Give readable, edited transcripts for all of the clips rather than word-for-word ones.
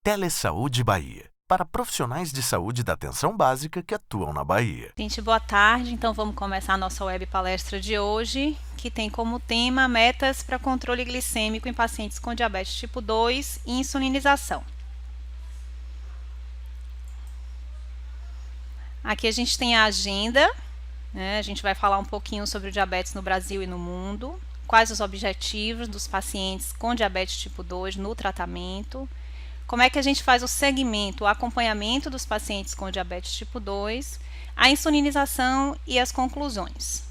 Telesaúde Bahia, para profissionais de saúde da atenção básica que atuam na Bahia. Gente, boa tarde. Então vamos começar a nossa web palestra de hoje, que tem como tema metas para controle glicêmico em pacientes com diabetes tipo 2 e insulinização. Aqui a gente tem a agenda, né? A gente vai falar um pouquinho sobre o diabetes no Brasil e no mundo, quais os objetivos dos pacientes com diabetes tipo 2 no tratamento, como é que a gente faz o segmento, o acompanhamento dos pacientes com diabetes tipo 2, a insulinização e as conclusões.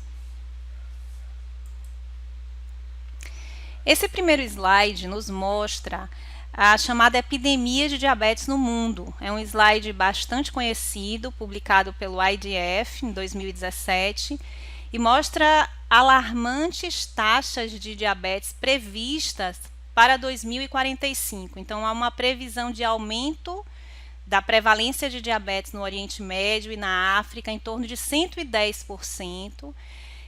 Esse primeiro slide nos mostra a chamada epidemia de diabetes no mundo. É um slide bastante conhecido, publicado pelo IDF em 2017, e mostra alarmantes taxas de diabetes previstas para 2045. Então, há uma previsão de aumento da prevalência de diabetes no Oriente Médio e na África em torno de 110%,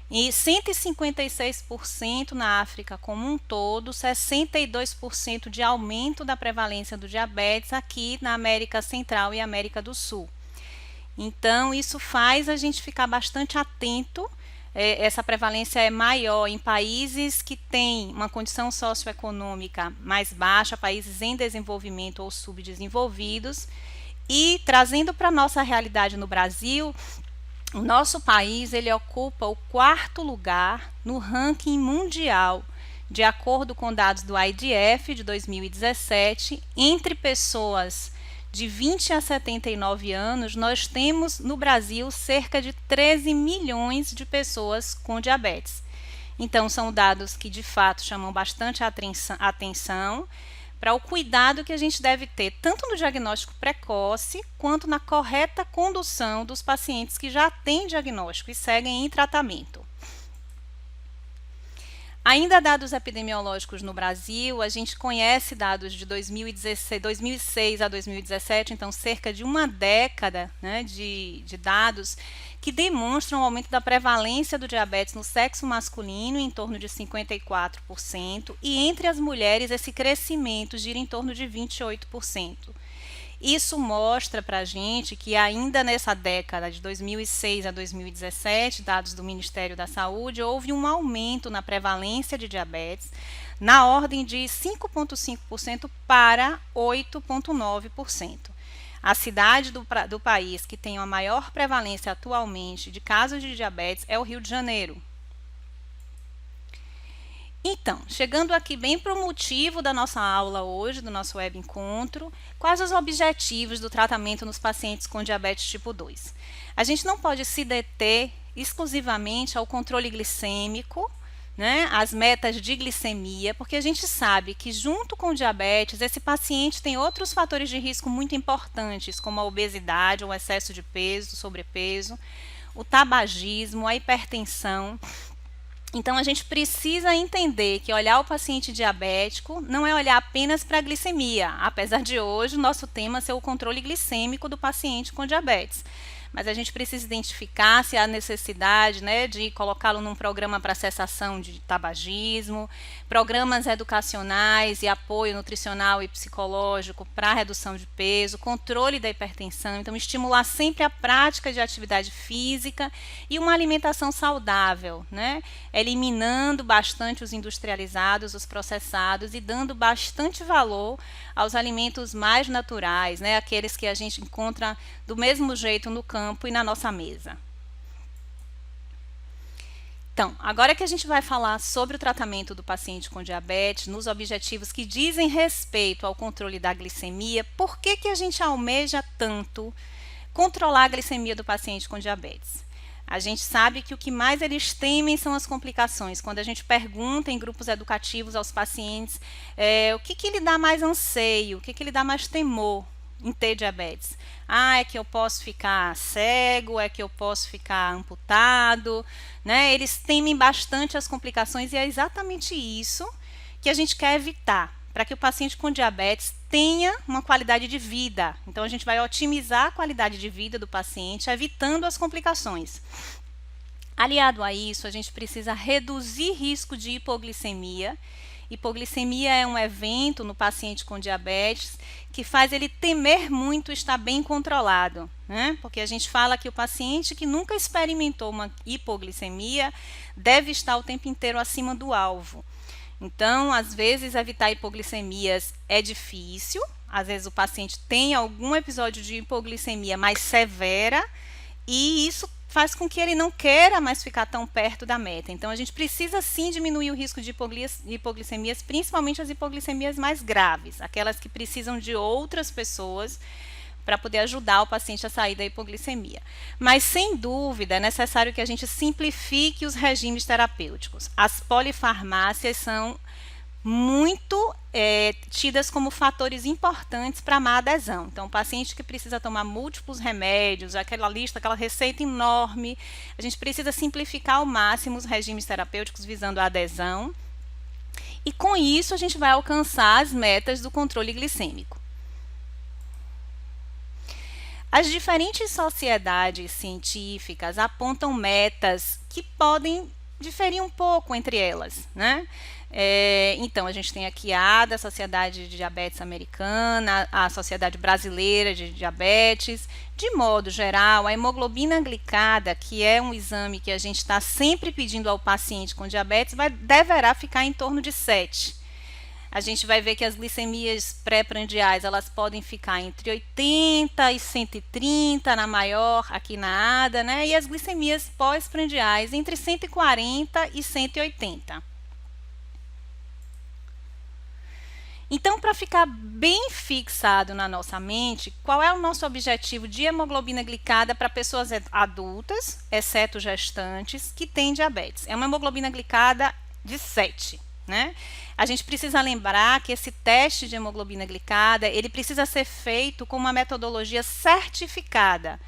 e 156% na África como um todo, 62% de aumento da prevalência do diabetes aqui na América Central e América do Sul. Então, isso faz a gente ficar bastante atento. Essa prevalência é maior em países que têm uma condição socioeconômica mais baixa, países em desenvolvimento ou subdesenvolvidos. E trazendo para a nossa realidade no Brasil, o nosso país ele ocupa o 4º lugar no ranking mundial, de acordo com dados do IDF de 2017, entre pessoas de 20 a 79 anos, nós temos no Brasil cerca de 13 milhões de pessoas com diabetes. Então, são dados que de fato chamam bastante atenção para o cuidado que a gente deve ter, tanto no diagnóstico precoce, quanto na correta condução dos pacientes que já têm diagnóstico e seguem em tratamento. Ainda dados epidemiológicos no Brasil, a gente conhece dados de 2006 a 2017, então cerca de uma década, né, de dados que demonstram o aumento da prevalência do diabetes no sexo masculino em torno de 54% e entre as mulheres esse crescimento gira em torno de 28%. Isso mostra para a gente que ainda nessa década de 2006 a 2017, dados do Ministério da Saúde, houve um aumento na prevalência de diabetes na ordem de 5,5% para 8,9%. A cidade do país que tem a maior prevalência atualmente de casos de diabetes é o Rio de Janeiro. Então, chegando aqui bem para o motivo da nossa aula hoje, do nosso web encontro, quais os objetivos do tratamento nos pacientes com diabetes tipo 2? A gente não pode se deter exclusivamente ao controle glicêmico, né, as metas de glicemia, porque a gente sabe que junto com o diabetes, esse paciente tem outros fatores de risco muito importantes, como a obesidade, o excesso de peso, o sobrepeso, o tabagismo, a hipertensão. Então, a gente precisa entender que olhar o paciente diabético não é olhar apenas para a glicemia, apesar de hoje o nosso tema ser o controle glicêmico do paciente com diabetes. Mas a gente precisa identificar se há necessidade, né, de colocá-lo num programa para cessação de tabagismo, programas educacionais e apoio nutricional e psicológico para redução de peso, controle da hipertensão. Então, estimular sempre a prática de atividade física e uma alimentação saudável, né, eliminando bastante os industrializados, os processados e dando bastante valor aos alimentos mais naturais, né, aqueles que a gente encontra do mesmo jeito no campo e na nossa mesa. Então, agora que a gente vai falar sobre o tratamento do paciente com diabetes, nos objetivos que dizem respeito ao controle da glicemia, por que a gente almeja tanto controlar a glicemia do paciente com diabetes? A gente sabe que o que mais eles temem são as complicações. Quando a gente pergunta em grupos educativos aos pacientes o que lhe dá mais anseio, o que lhe dá mais temor em ter diabetes. É que eu posso ficar cego, é que eu posso ficar amputado, né? Eles temem bastante as complicações e é exatamente isso que a gente quer evitar, para que o paciente com diabetes tenha uma qualidade de vida. Então, a gente vai otimizar a qualidade de vida do paciente, evitando as complicações. Aliado a isso, a gente precisa reduzir risco de hipoglicemia Hipoglicemia é um evento no paciente com diabetes que faz ele temer muito estar bem controlado, né? Porque a gente fala que o paciente que nunca experimentou uma hipoglicemia deve estar o tempo inteiro acima do alvo. Então, às vezes, evitar hipoglicemias é difícil. Às vezes o paciente tem algum episódio de hipoglicemia mais severa e isso faz com que ele não queira mais ficar tão perto da meta. Então, a gente precisa sim diminuir o risco de hipoglicemias, principalmente as hipoglicemias mais graves, aquelas que precisam de outras pessoas para poder ajudar o paciente a sair da hipoglicemia. Mas, sem dúvida, é necessário que a gente simplifique os regimes terapêuticos. As polifarmácias são muito tidas como fatores importantes para a má adesão. Então, o paciente que precisa tomar múltiplos remédios, aquela lista, aquela receita enorme, a gente precisa simplificar ao máximo os regimes terapêuticos visando a adesão. E com isso, a gente vai alcançar as metas do controle glicêmico. As diferentes sociedades científicas apontam metas que podem diferir um pouco entre elas, né? Então, a gente tem aqui a ADA, a Sociedade de Diabetes Americana, a Sociedade Brasileira de Diabetes. De modo geral, a hemoglobina glicada, que é um exame que a gente está sempre pedindo ao paciente com diabetes, deverá ficar em torno de 7. A gente vai ver que as glicemias pré-prandiais, elas podem ficar entre 80 e 130 na maior, aqui na ADA, né? E as glicemias pós-prandiais entre 140 e 180. Então, para ficar bem fixado na nossa mente, qual é o nosso objetivo de hemoglobina glicada para pessoas adultas, exceto gestantes, que têm diabetes? É uma hemoglobina glicada de 7, né? A gente precisa lembrar que esse teste de hemoglobina glicada, ele precisa ser feito com uma metodologia certificada.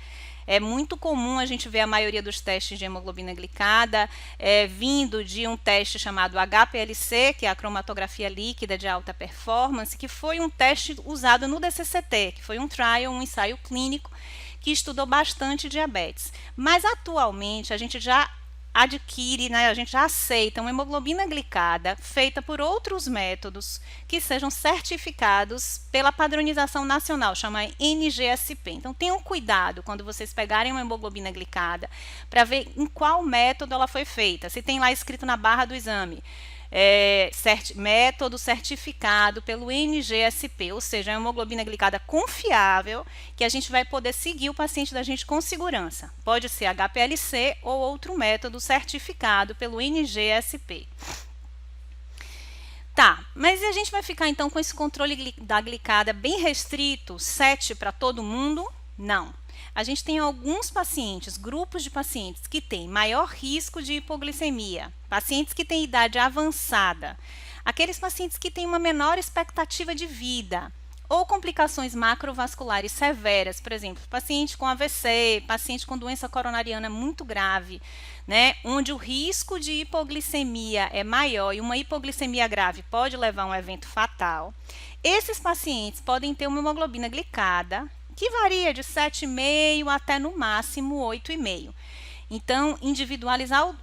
É muito comum a gente ver a maioria dos testes de hemoglobina glicada vindo de um teste chamado HPLC, que é a cromatografia líquida de alta performance, que foi um teste usado no DCCT, que foi um trial, um ensaio clínico, que estudou bastante diabetes. Mas atualmente a gente já adquire, né, a gente já aceita uma hemoglobina glicada feita por outros métodos que sejam certificados pela padronização nacional, chama NGSP. Então, tenham cuidado quando vocês pegarem uma hemoglobina glicada para ver em qual método ela foi feita. Se tem lá escrito na barra do exame, método certificado pelo NGSP, ou seja, é uma hemoglobina glicada confiável que a gente vai poder seguir o paciente da gente com segurança. Pode ser HPLC ou outro método certificado pelo NGSP. Tá, mas a gente vai ficar então com esse controle da glicada bem restrito, 7 para todo mundo? Não. A gente tem alguns pacientes, grupos de pacientes que têm maior risco de hipoglicemia, pacientes que têm idade avançada, aqueles pacientes que têm uma menor expectativa de vida, ou complicações macrovasculares severas, por exemplo, paciente com AVC, paciente com doença coronariana muito grave, né, onde o risco de hipoglicemia é maior e uma hipoglicemia grave pode levar a um evento fatal. Esses pacientes podem ter uma hemoglobina glicada que varia de 7,5 até no máximo 8,5. Então, individualizar o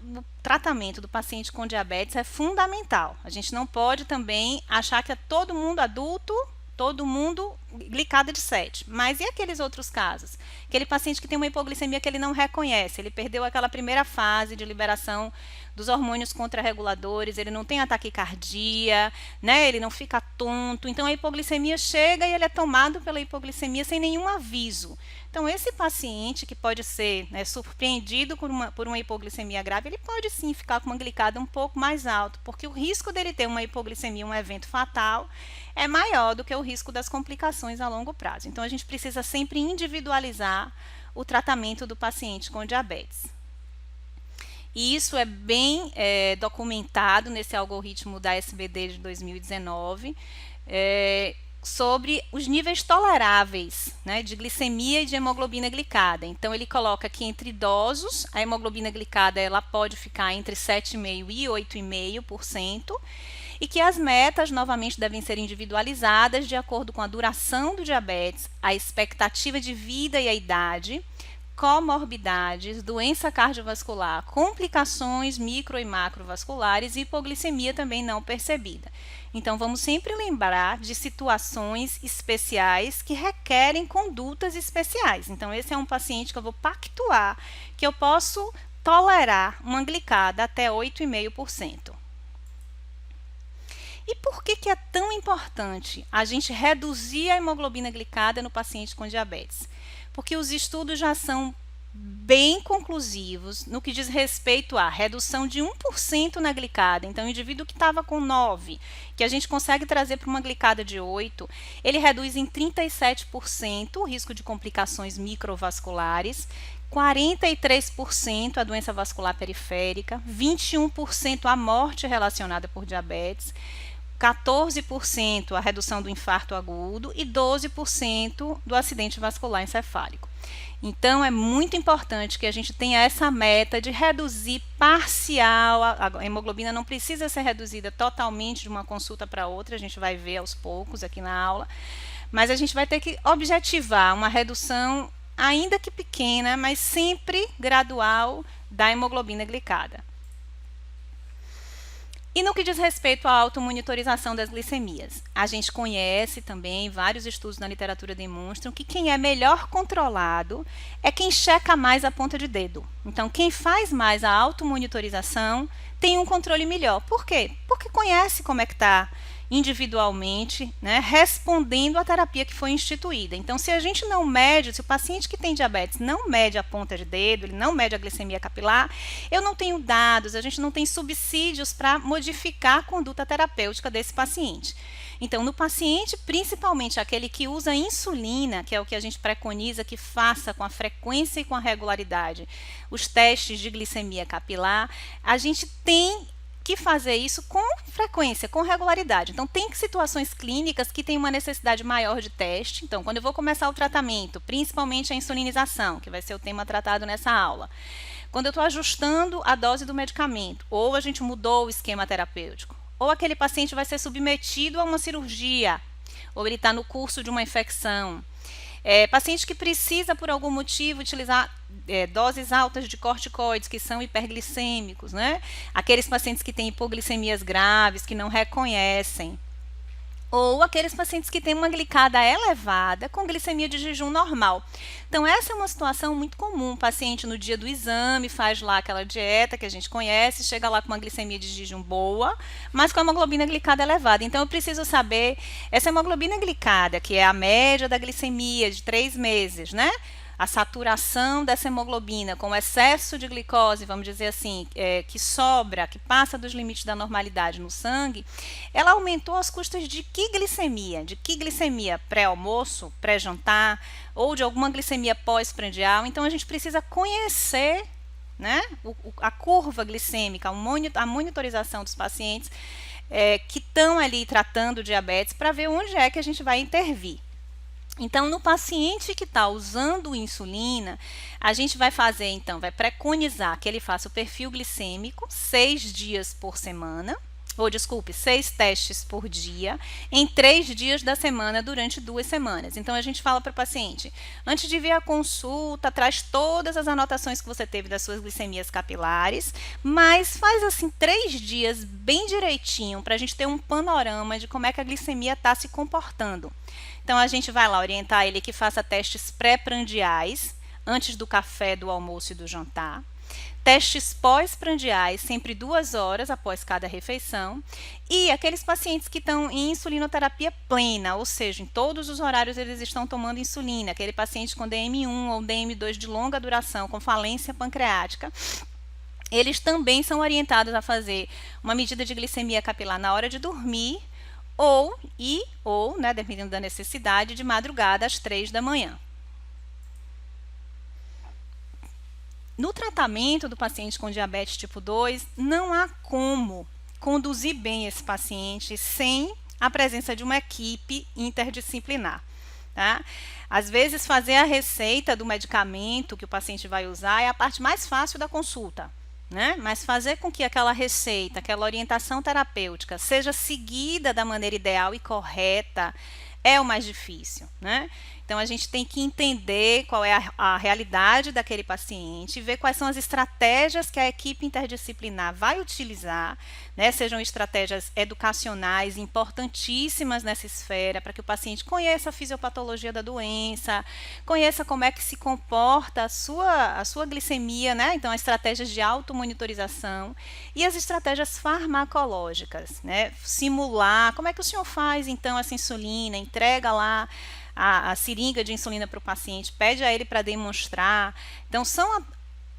tratamento do paciente com diabetes é fundamental. A gente não pode também achar que é todo mundo adulto, todo mundo glicada de 7. Mas e aqueles outros casos? Aquele paciente que tem uma hipoglicemia que ele não reconhece, ele perdeu aquela primeira fase de liberação dos hormônios contrarreguladores, ele não tem ataquicardia, né? Ele não fica tonto. Então, a hipoglicemia chega e ele é tomado pela hipoglicemia sem nenhum aviso. Então, esse paciente que pode ser, né, surpreendido por uma hipoglicemia grave, ele pode sim ficar com uma glicada um pouco mais alta, porque o risco dele ter uma hipoglicemia, um evento fatal, é maior do que o risco das complicações a longo prazo. Então, a gente precisa sempre individualizar o tratamento do paciente com diabetes. E isso é bem documentado nesse algoritmo da SBD de 2019, sobre os níveis toleráveis, né, de glicemia e de hemoglobina glicada. Então, ele coloca que entre idosos, a hemoglobina glicada ela pode ficar entre 7,5% e 8,5%, e que as metas, novamente, devem ser individualizadas de acordo com a duração do diabetes, a expectativa de vida e a idade, comorbidades, doença cardiovascular, complicações micro e macrovasculares e hipoglicemia também não percebida. Então, vamos sempre lembrar de situações especiais que requerem condutas especiais. Então, esse é um paciente que eu vou pactuar que eu posso tolerar uma glicada até 8,5%. E por que é tão importante a gente reduzir a hemoglobina glicada no paciente com diabetes? Porque os estudos já são bem conclusivos no que diz respeito à redução de 1% na glicada. Então, o indivíduo que estava com 9, que a gente consegue trazer para uma glicada de 8, ele reduz em 37% o risco de complicações microvasculares, 43% a doença vascular periférica, 21% a morte relacionada por diabetes, 14% a redução do infarto agudo e 12% do acidente vascular encefálico. Então, é muito importante que a gente tenha essa meta de reduzir parcial. A hemoglobina não precisa ser reduzida totalmente de uma consulta para outra, a gente vai ver aos poucos aqui na aula, mas a gente vai ter que objetivar uma redução, ainda que pequena, mas sempre gradual, da hemoglobina glicada. E no que diz respeito à automonitorização das glicemias, a gente conhece também, vários estudos na literatura demonstram que quem é melhor controlado é quem checa mais a ponta de dedo. Então, quem faz mais a automonitorização tem um controle melhor. Por quê? Porque conhece como é que está individualmente, né, respondendo à terapia que foi instituída. Então, se a gente não mede, se o paciente que tem diabetes não mede a ponta de dedo, ele não mede a glicemia capilar, eu não tenho dados, a gente não tem subsídios para modificar a conduta terapêutica desse paciente. Então, no paciente, principalmente aquele que usa insulina, que é o que a gente preconiza que faça com a frequência e com a regularidade os testes de glicemia capilar, a gente tem que fazer isso com frequência, com regularidade. Então, tem situações clínicas que têm uma necessidade maior de teste. Então, quando eu vou começar o tratamento, principalmente a insulinização, que vai ser o tema tratado nessa aula, quando eu estou ajustando a dose do medicamento, ou a gente mudou o esquema terapêutico, ou aquele paciente vai ser submetido a uma cirurgia, ou ele está no curso de uma infecção. Paciente que precisa, por algum motivo, utilizar doses altas de corticoides, que são hiperglicêmicos, né? Aqueles pacientes que têm hipoglicemias graves, que não reconhecem. Ou aqueles pacientes que têm uma glicada elevada com glicemia de jejum normal. Então, essa é uma situação muito comum. O paciente, no dia do exame, faz lá aquela dieta que a gente conhece, chega lá com uma glicemia de jejum boa, mas com a hemoglobina glicada elevada. Então, eu preciso saber, essa hemoglobina glicada, que é a média da glicemia de 3 meses, né? A saturação dessa hemoglobina com excesso de glicose, vamos dizer assim, que sobra, que passa dos limites da normalidade no sangue, ela aumentou às custas de que glicemia? De que glicemia? Pré-almoço, pré-jantar, ou de alguma glicemia pós-prandial? Então, a gente precisa conhecer, né, a curva glicêmica, a monitorização dos pacientes que estão ali tratando diabetes para ver onde é que a gente vai intervir. Então, no paciente que está usando insulina, a gente vai fazer, então, vai preconizar que ele faça o perfil glicêmico 6 dias por semana, 6 testes por dia, em 3 dias da semana, durante 2 semanas. Então, a gente fala para o paciente, antes de vir à consulta, traz todas as anotações que você teve das suas glicemias capilares, mas faz assim 3 dias bem direitinho, para a gente ter um panorama de como é que a glicemia está se comportando. Então, a gente vai lá orientar ele que faça testes pré-prandiais, antes do café, do almoço e do jantar. Testes pós-prandiais, sempre 2 horas após cada refeição. E aqueles pacientes que estão em insulinoterapia plena, ou seja, em todos os horários eles estão tomando insulina, aquele paciente com DM1 ou DM2 de longa duração, com falência pancreática, eles também são orientados a fazer uma medida de glicemia capilar na hora de dormir, ou, né, dependendo da necessidade, de madrugada às 3 da manhã. No tratamento do paciente com diabetes tipo 2, não há como conduzir bem esse paciente sem a presença de uma equipe interdisciplinar. Tá? Às vezes, fazer a receita do medicamento que o paciente vai usar é a parte mais fácil da consulta. Né? Mas fazer com que aquela receita, aquela orientação terapêutica seja seguida da maneira ideal e correta é o mais difícil, né? Então, a gente tem que entender qual é a realidade daquele paciente, ver quais são as estratégias que a equipe interdisciplinar vai utilizar, né? Sejam estratégias educacionais importantíssimas nessa esfera, para que o paciente conheça a fisiopatologia da doença, conheça como é que se comporta a sua glicemia, né? Então, as estratégias de automonitorização e as estratégias farmacológicas, né? Simular, como é que o senhor faz, então, essa insulina, entrega lá a seringa de insulina para o paciente, pede a ele para demonstrar. Então, são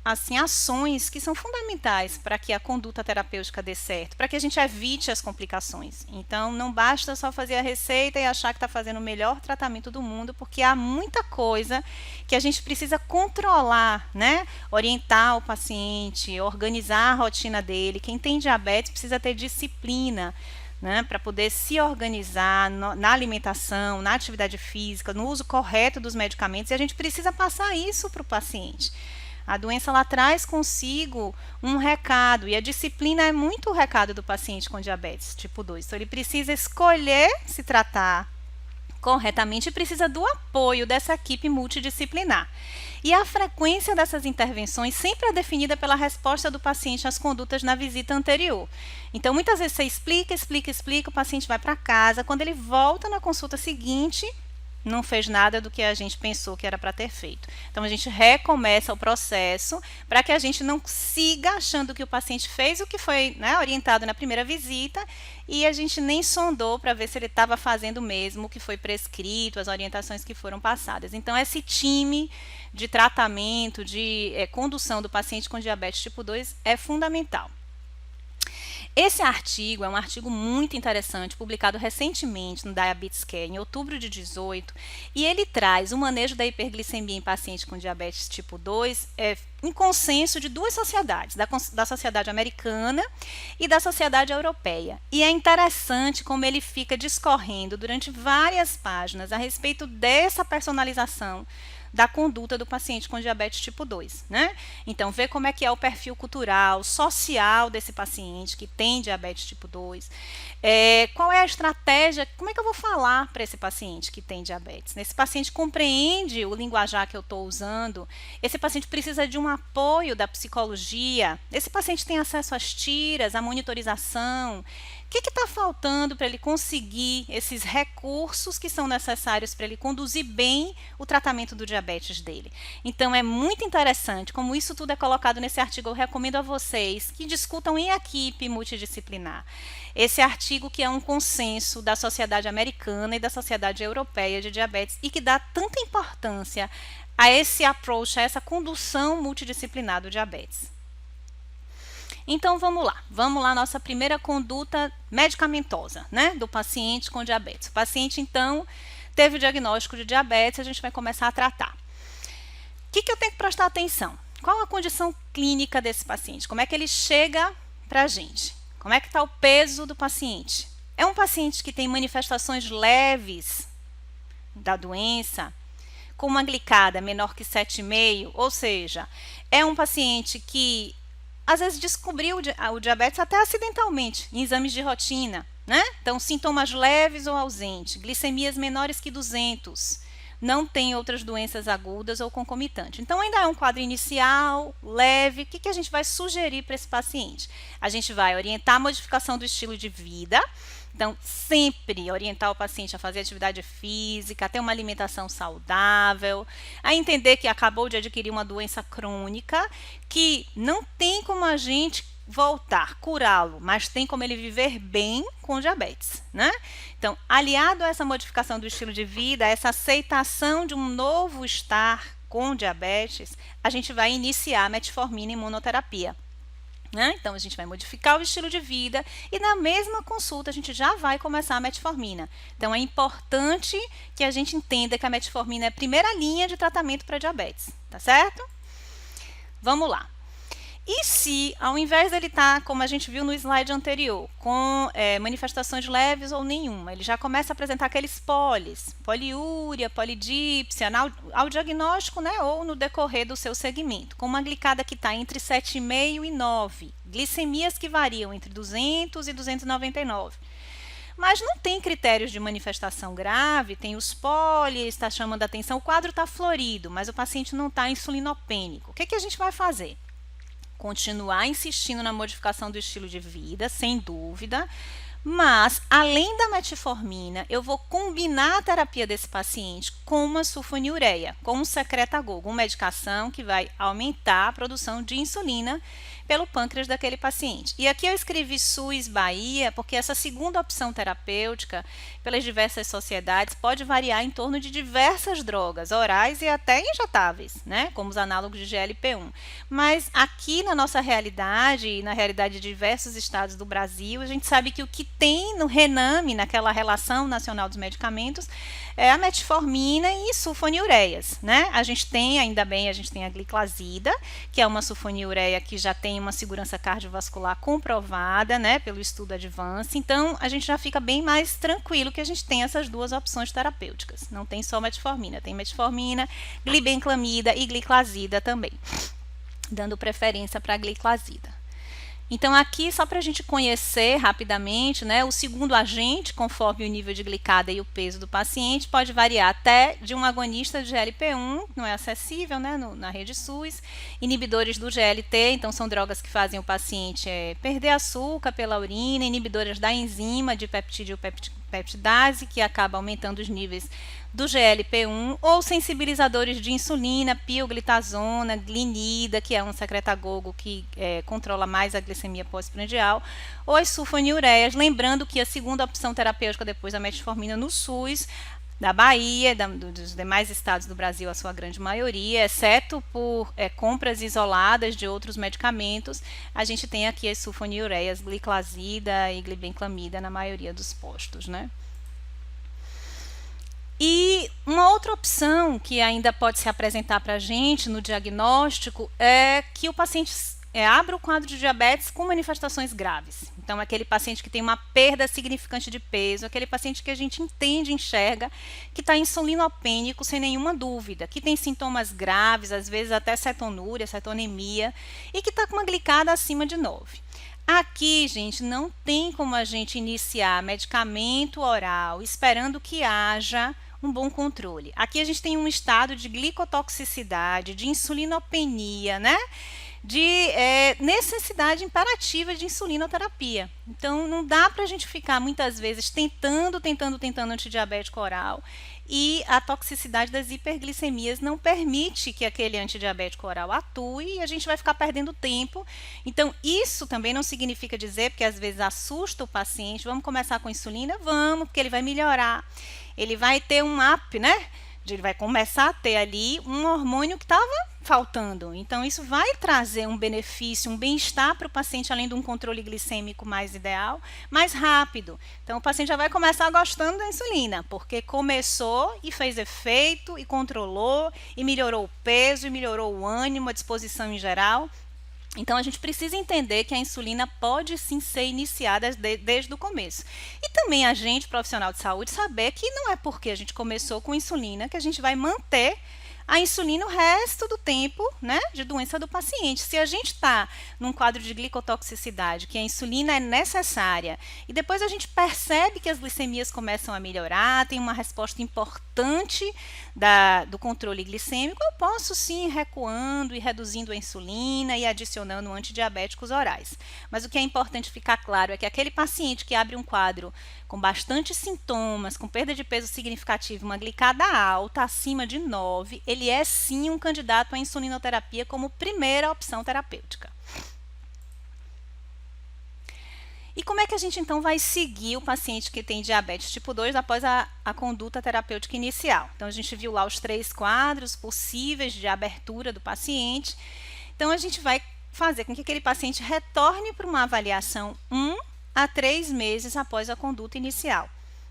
assim, ações que são fundamentais para que a conduta terapêutica dê certo, para que a gente evite as complicações. Então, não basta só fazer a receita e achar que está fazendo o melhor tratamento do mundo, porque há muita coisa que a gente precisa controlar, né? Orientar o paciente, organizar a rotina dele. Quem tem diabetes precisa ter disciplina, né, para poder se organizar na alimentação, na atividade física, no uso correto dos medicamentos, e a gente precisa passar isso para o paciente. A doença ela traz consigo um recado, e a disciplina é muito o recado do paciente com diabetes tipo 2. Então, ele precisa escolher se tratar corretamente e precisa do apoio dessa equipe multidisciplinar. E a frequência dessas intervenções sempre é definida pela resposta do paciente às condutas na visita anterior. Então, muitas vezes você explica, o paciente vai para casa, quando ele volta na consulta seguinte, não fez nada do que a gente pensou que era para ter feito. Então, a gente recomeça o processo para que a gente não siga achando que o paciente fez o que foi, né, orientado na primeira visita e a gente nem sondou para ver se ele estava fazendo mesmo o que foi prescrito, as orientações que foram passadas. Então, esse time de tratamento, de condução do paciente com diabetes tipo 2 é fundamental. Esse artigo é um artigo muito interessante, publicado recentemente no Diabetes Care, em outubro de 2018, e ele traz o manejo da hiperglicemia em pacientes com diabetes tipo 2 em consenso de duas sociedades, da Sociedade Americana e da Sociedade Europeia. E é interessante como ele fica discorrendo durante várias páginas a respeito dessa personalização da conduta do paciente com diabetes tipo 2, né? Então, ver como é que é o perfil cultural, social desse paciente que tem diabetes tipo 2, qual é a estratégia, como é que eu vou falar para esse paciente que tem diabetes? Esse paciente compreende o linguajar que eu estou usando, esse paciente precisa de um apoio da psicologia, esse paciente tem acesso às tiras, à monitorização. O que está faltando para ele conseguir esses recursos que são necessários para ele conduzir bem o tratamento do diabetes dele? Então, é muito interessante como isso tudo é colocado nesse artigo. Eu recomendo a vocês que discutam em equipe multidisciplinar. Esse artigo que é um consenso da Sociedade Americana e da Sociedade Europeia de Diabetes e que dá tanta importância a esse approach, a essa condução multidisciplinar do diabetes. Então, vamos lá, nossa primeira conduta medicamentosa, né, do paciente com diabetes. O paciente, então, teve o diagnóstico de diabetes, a gente vai começar a tratar. O que eu tenho que prestar atenção? Qual a condição clínica desse paciente? Como é que ele chega para a gente? Como é que está o peso do paciente? É um paciente que tem manifestações leves da doença, com uma glicada menor que 7,5, ou seja, é um paciente que às vezes descobriu o diabetes até acidentalmente, em exames de rotina, né? Então, sintomas leves ou ausentes, glicemias menores que 200, não tem outras doenças agudas ou concomitantes. Então, ainda é um quadro inicial, leve. O que a gente vai sugerir para esse paciente? A gente vai orientar a modificação do estilo de vida. Então, sempre orientar o paciente a fazer atividade física, a ter uma alimentação saudável, a entender que acabou de adquirir uma doença crônica, que não tem como a gente voltar, curá-lo, mas tem como ele viver bem com diabetes, né? Então, aliado a essa modificação do estilo de vida, a essa aceitação de um novo estar com diabetes, a gente vai iniciar a metformina imunoterapia. Então, a gente vai modificar o estilo de vida e na mesma consulta a gente já vai começar a metformina. Então, é importante que a gente entenda que a metformina é a primeira linha de tratamento para diabetes, tá certo? Vamos lá. E se, ao invés dele estar, como a gente viu no slide anterior, com manifestações leves ou nenhuma, ele já começa a apresentar aqueles poliúria, polidípsia, ao diagnóstico, né, ou no decorrer do seu segmento, com uma glicada que está entre 7,5 e 9, glicemias que variam entre 200 e 299. mas não tem critérios de manifestação grave, tem os pólis, está chamando a atenção, o quadro está florido, mas o paciente não está insulinopênico. O que a gente vai fazer? Continuar insistindo na modificação do estilo de vida, sem dúvida, mas, além da metformina, eu vou combinar a terapia desse paciente com uma sulfonilureia, com um secretagogo, uma medicação que vai aumentar a produção de insulina pelo pâncreas daquele paciente. E aqui eu escrevi SUS Bahia, porque essa segunda opção terapêutica, pelas diversas sociedades, pode variar em torno de diversas drogas, orais e até injetáveis, né? Como os análogos de GLP-1. Mas aqui na nossa realidade, e na realidade de diversos estados do Brasil, a gente sabe que o que tem no RENAME, naquela Relação Nacional dos Medicamentos, é a metformina e sulfonilureias, né? A gente tem, ainda bem, a gente tem a gliclazida, que é uma sulfonilureia que já tem uma segurança cardiovascular comprovada, né, pelo estudo Advance. Então, a gente já fica bem mais tranquilo que a gente tem essas duas opções terapêuticas. Não tem só metformina, tem metformina, glibenclamida e gliclazida também, dando preferência para a gliclazida. Então, aqui, só para a gente conhecer rapidamente, né, o segundo agente, conforme o nível de glicada e o peso do paciente, pode variar até de um agonista de GLP-1, não é acessível, né, na rede SUS, inibidores do GLT, então são drogas que fazem o paciente perder açúcar pela urina, inibidoras da enzima de peptidase, que acaba aumentando os níveis do GLP-1, ou sensibilizadores de insulina, pioglitazona, glinida, que é um secretagogo que controla mais a glicemia pós-prandial, ou as sulfonilureias, lembrando que a segunda opção terapêutica depois da metformina no SUS, da Bahia, dos demais estados do Brasil, a sua grande maioria, exceto por compras isoladas de outros medicamentos, a gente tem aqui as sulfonilureias, gliclazida e glibenclamida na maioria dos postos, né? E uma outra opção que ainda pode se apresentar para a gente no diagnóstico é que o paciente abra o quadro de diabetes com manifestações graves. Então, aquele paciente que tem uma perda significante de peso, aquele paciente que a gente entende, enxerga, que está insulinopênico sem nenhuma dúvida, que tem sintomas graves, às vezes até cetonúria, cetonemia, e que está com uma glicada acima de 9. Aqui, gente, não tem como a gente iniciar medicamento oral esperando que haja um bom controle. Aqui a gente tem um estado de glicotoxicidade, de insulinopenia, né? De necessidade imperativa de insulinoterapia. Então, não dá para a gente ficar muitas vezes tentando antidiabético oral e a toxicidade das hiperglicemias não permite que aquele antidiabético oral atue e a gente vai ficar perdendo tempo. Então, isso também não significa dizer, porque às vezes assusta o paciente, vamos começar com insulina? Vamos, porque ele vai melhorar. Ele vai ter um up, né? Ele vai começar a ter ali um hormônio que estava faltando. Então, isso vai trazer um benefício, um bem-estar para o paciente, além de um controle glicêmico mais ideal, mais rápido. Então, o paciente já vai começar gostando da insulina, porque começou e fez efeito, e controlou, e melhorou o peso, e melhorou o ânimo, a disposição em geral. Então, a gente precisa entender que a insulina pode sim ser iniciada desde o começo. E também a gente, profissional de saúde, saber que não é porque a gente começou com insulina que a gente vai manter a insulina o resto do tempo, né, de doença do paciente. Se a gente está num quadro de glicotoxicidade, que a insulina é necessária, e depois a gente percebe que as glicemias começam a melhorar, tem uma resposta importante do controle glicêmico, eu posso sim ir recuando e reduzindo a insulina e adicionando antidiabéticos orais. Mas o que é importante ficar claro é que aquele paciente que abre um quadro com bastante sintomas, com perda de peso significativa, uma glicada alta, acima de 9, ele é sim um candidato à insulinoterapia como primeira opção terapêutica. E como é que a gente então vai seguir o paciente que tem diabetes tipo 2 após a conduta terapêutica inicial? Então, a gente viu lá os 3 quadros possíveis de abertura do paciente. Então, a gente vai fazer com que aquele paciente retorne para uma avaliação 1 a 3 meses após a conduta inicial,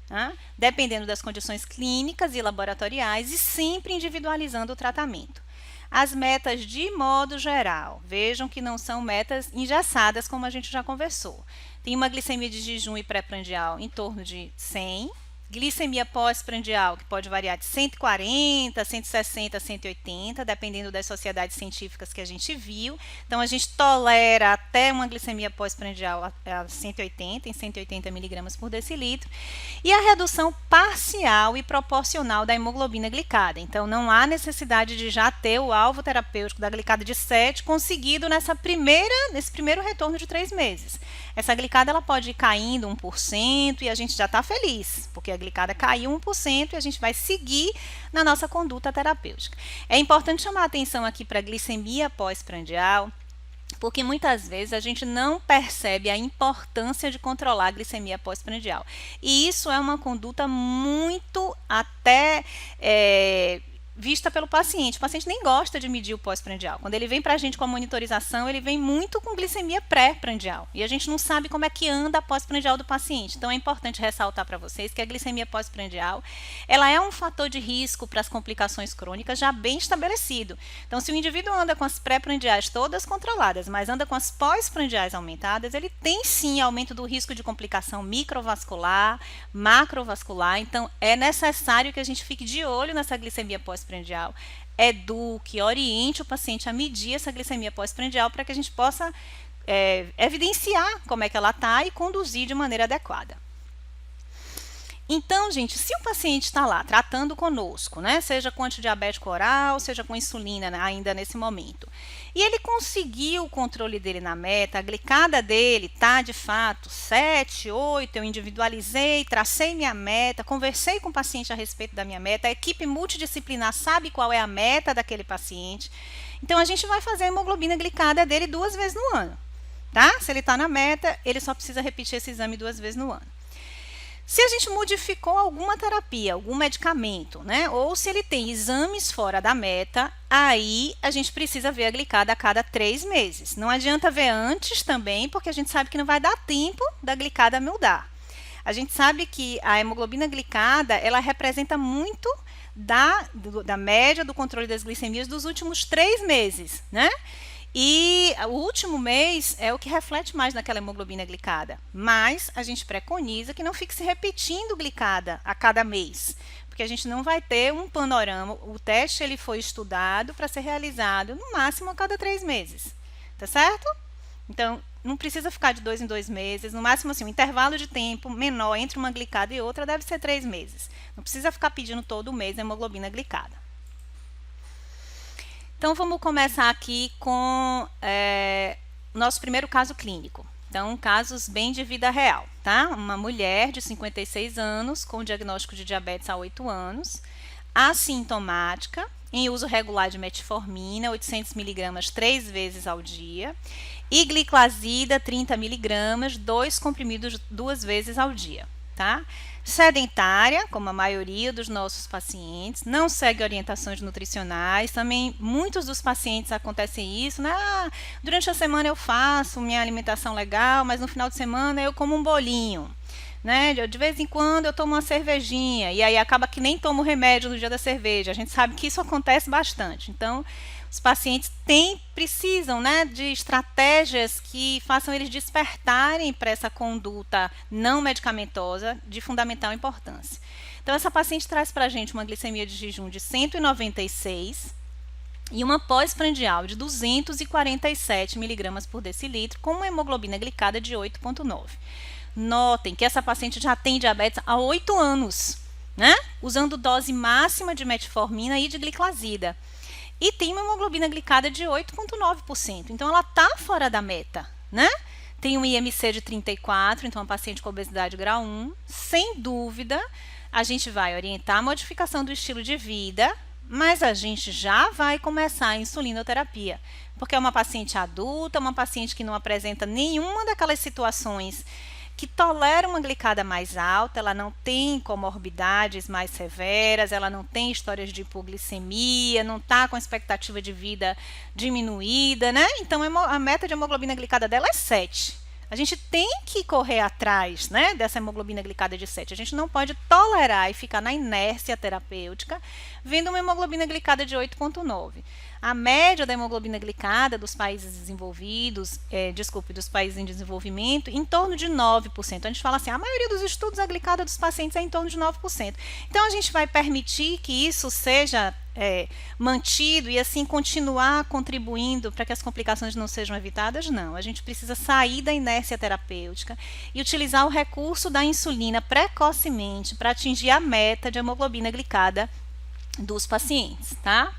tá? Dependendo das condições clínicas e laboratoriais e sempre individualizando o tratamento. As metas de modo geral, vejam que não são metas engessadas como a gente já conversou. Tem uma glicemia de jejum e pré-prandial em torno de 100, glicemia pós-prandial, que pode variar de 140, 160, 180, dependendo das sociedades científicas que a gente viu. Então, a gente tolera até uma glicemia pós-prandial a 180, em 180 miligramas por decilitro. E a redução parcial e proporcional da hemoglobina glicada. Então, não há necessidade de já ter o alvo terapêutico da glicada de 7 conseguido nesse primeiro retorno de 3 meses. Essa glicada ela pode ir caindo 1% e a gente já está feliz, porque a glicada caiu 1% e a gente vai seguir na nossa conduta terapêutica. É importante chamar a atenção aqui para a glicemia pós-prandial, porque muitas vezes a gente não percebe a importância de controlar a glicemia pós-prandial. E isso é uma conduta muito até vista pelo paciente. O paciente nem gosta de medir o pós-prandial. Quando ele vem para a gente com a monitorização, ele vem muito com glicemia pré-prandial. E a gente não sabe como é que anda a pós-prandial do paciente. Então, é importante ressaltar para vocês que a glicemia pós-prandial, ela é um fator de risco para as complicações crônicas já bem estabelecido. Então, se o indivíduo anda com as pré-prandiais todas controladas, mas anda com as pós-prandiais aumentadas, ele tem sim aumento do risco de complicação microvascular, macrovascular. Então, é necessário que a gente fique de olho nessa glicemia pós-prandial, eduque, oriente o paciente a medir essa glicemia pós-prandial para que a gente possa evidenciar como é que ela está e conduzir de maneira adequada. Então, gente, se o paciente está lá tratando conosco, né, seja com antidiabético oral, seja com insulina, né, ainda nesse momento, e ele conseguiu o controle dele na meta, a glicada dele está de fato 7, 8, eu individualizei, tracei minha meta, conversei com o paciente a respeito da minha meta, a equipe multidisciplinar sabe qual é a meta daquele paciente, então a gente vai fazer a hemoglobina glicada dele 2 vezes no ano, tá? Se ele está na meta, ele só precisa repetir esse exame 2 vezes no ano. Se a gente modificou alguma terapia, algum medicamento, né, ou se ele tem exames fora da meta, aí a gente precisa ver a glicada a cada 3 meses. Não adianta ver antes também, porque a gente sabe que não vai dar tempo da glicada mudar. A gente sabe que a hemoglobina glicada, ela representa muito da média do controle das glicemias dos últimos 3 meses, né? E o último mês é o que reflete mais naquela hemoglobina glicada. Mas a gente preconiza que não fique se repetindo glicada a cada mês, porque a gente não vai ter um panorama. O teste ele foi estudado para ser realizado no máximo a cada 3 meses. Tá certo? Então, não precisa ficar de 2 em 2 meses. No máximo, assim, um intervalo de tempo menor entre uma glicada e outra deve ser 3 meses. Não precisa ficar pedindo todo mês a hemoglobina glicada. Então, vamos começar aqui com o nosso primeiro caso clínico. Então, casos bem de vida real, tá? Uma mulher de 56 anos, com diagnóstico de diabetes há 8 anos, assintomática, em uso regular de metformina, 800 miligramas 3 vezes ao dia, e gliclazida, 30 miligramas, 2 comprimidos 2 vezes ao dia, tá? Sedentária, como a maioria dos nossos pacientes, não segue orientações nutricionais, também muitos dos pacientes acontecem isso, né? Durante a semana eu faço minha alimentação legal, mas no final de semana eu como um bolinho, né? De vez em quando eu tomo uma cervejinha, e aí acaba que nem tomo remédio no dia da cerveja, a gente sabe que isso acontece bastante, então os pacientes precisam, né, de estratégias que façam eles despertarem para essa conduta não medicamentosa de fundamental importância. Então, essa paciente traz para a gente uma glicemia de jejum de 196 e uma pós-prandial de 247 miligramas por decilitro, com uma hemoglobina glicada de 8,9. Notem que essa paciente já tem diabetes há 8 anos, né, usando dose máxima de metformina e de gliclazida. E tem uma hemoglobina glicada de 8,9%. Então, ela está fora da meta, né? Tem um IMC de 34, então, uma paciente com obesidade grau 1. Sem dúvida, a gente vai orientar a modificação do estilo de vida, mas a gente já vai começar a insulinoterapia, porque é uma paciente adulta, uma paciente que não apresenta nenhuma daquelas situações que tolera uma glicada mais alta, ela não tem comorbidades mais severas, ela não tem histórias de hipoglicemia, não está com a expectativa de vida diminuída, né? Então, a meta de hemoglobina glicada dela é 7. A gente tem que correr atrás, né, dessa hemoglobina glicada de 7. A gente não pode tolerar e ficar na inércia terapêutica, vendo uma hemoglobina glicada de 8,9. A média da hemoglobina glicada dos países desenvolvidos, dos países em desenvolvimento, em torno de 9%. A gente fala assim, a maioria dos estudos, a glicada dos pacientes é em torno de 9%. Então, a gente vai permitir que isso seja mantido e assim continuar contribuindo para que as complicações não sejam evitadas? Não, a gente precisa sair da inércia terapêutica e utilizar o recurso da insulina precocemente para atingir a meta de hemoglobina glicada dos pacientes, tá?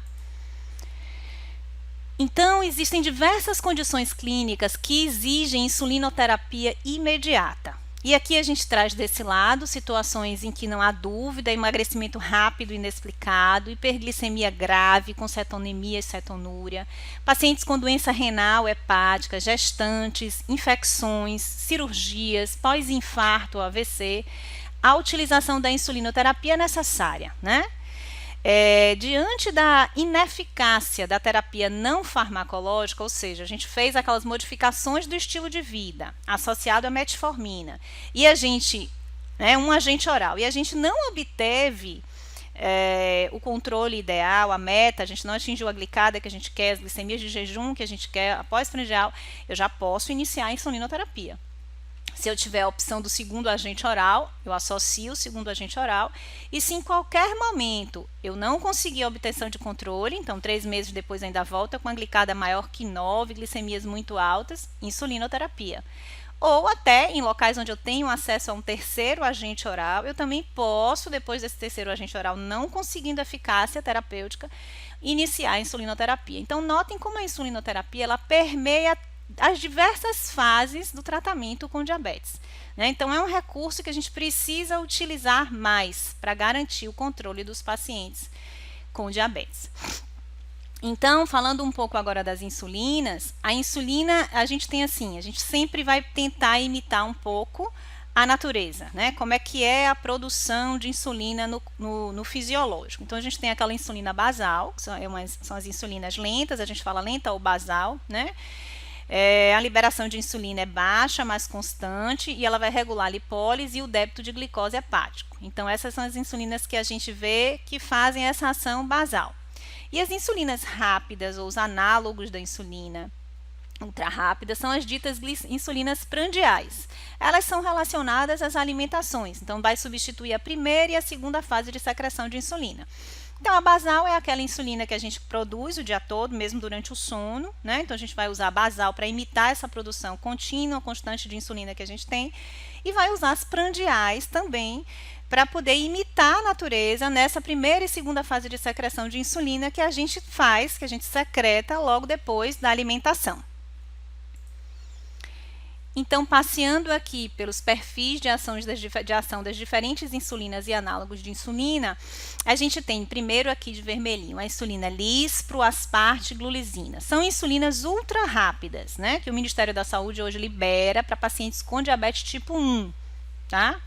Então, existem diversas condições clínicas que exigem insulinoterapia imediata. E aqui a gente traz desse lado situações em que não há dúvida, emagrecimento rápido e inexplicado, hiperglicemia grave com cetonemia e cetonúria, pacientes com doença renal hepática, gestantes, infecções, cirurgias, pós-infarto, AVC, a utilização da insulinoterapia é necessária, né? Diante da ineficácia da terapia não farmacológica, ou seja, a gente fez aquelas modificações do estilo de vida associado à metformina e a gente, um agente oral, e a gente não obteve o controle ideal, a meta, a gente não atingiu a glicada que a gente quer, as glicemias de jejum que a gente quer após prandial, eu já posso iniciar a insulinoterapia. Se eu tiver a opção do segundo agente oral, eu associo o segundo agente oral. E se em qualquer momento eu não conseguir a obtenção de controle, então 3 meses depois ainda volta com a glicada maior que 9, glicemias muito altas, insulinoterapia. Ou até em locais onde eu tenho acesso a um terceiro agente oral, eu também posso, depois desse terceiro agente oral não conseguindo eficácia terapêutica, iniciar a insulinoterapia. Então, notem como a insulinoterapia ela permeia as diversas fases do tratamento com diabetes, né? Então, é um recurso que a gente precisa utilizar mais para garantir o controle dos pacientes com diabetes. Então, falando um pouco agora das insulinas, a insulina, a gente tem assim, a gente sempre vai tentar imitar um pouco a natureza, né? Como é que é a produção de insulina no fisiológico. Então, a gente tem aquela insulina basal, que são as insulinas lentas, a gente fala lenta ou basal, né? A liberação de insulina é baixa, mas constante, e ela vai regular a lipólise e o débito de glicose hepático. Então, essas são as insulinas que a gente vê que fazem essa ação basal. E as insulinas rápidas, ou os análogos da insulina ultra rápida, são as ditas insulinas prandiais. Elas são relacionadas às alimentações, então vai substituir a primeira e a segunda fase de secreção de insulina. Então, a basal é aquela insulina que a gente produz o dia todo, mesmo durante o sono, né? Então, a gente vai usar a basal para imitar essa produção contínua, constante de insulina que a gente tem, e vai usar as prandiais também para poder imitar a natureza nessa primeira e segunda fase de secreção de insulina que a gente faz, que a gente secreta logo depois da alimentação. Então, passeando aqui pelos perfis de ação das diferentes insulinas e análogos de insulina, a gente tem primeiro aqui de vermelhinho a insulina lispro, asparte e glulisina. São insulinas ultra rápidas, né, que o Ministério da Saúde hoje libera para pacientes com diabetes tipo 1, tá?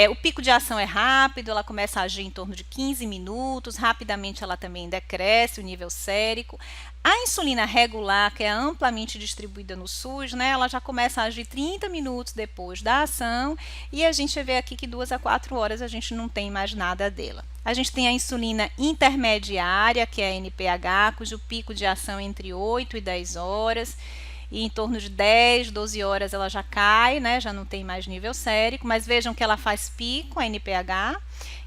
O pico de ação é rápido, ela começa a agir em torno de 15 minutos, rapidamente ela também decresce o nível sérico. A insulina regular, que é amplamente distribuída no SUS, né, ela já começa a agir 30 minutos depois da ação e a gente vê aqui que 2 a 4 horas a gente não tem mais nada dela. A gente tem a insulina intermediária, que é a NPH, cujo pico de ação é entre 8 e 10 horas. E em torno de 10, 12 horas ela já cai, né? Já não tem mais nível sérico, mas vejam que ela faz pico, a NPH,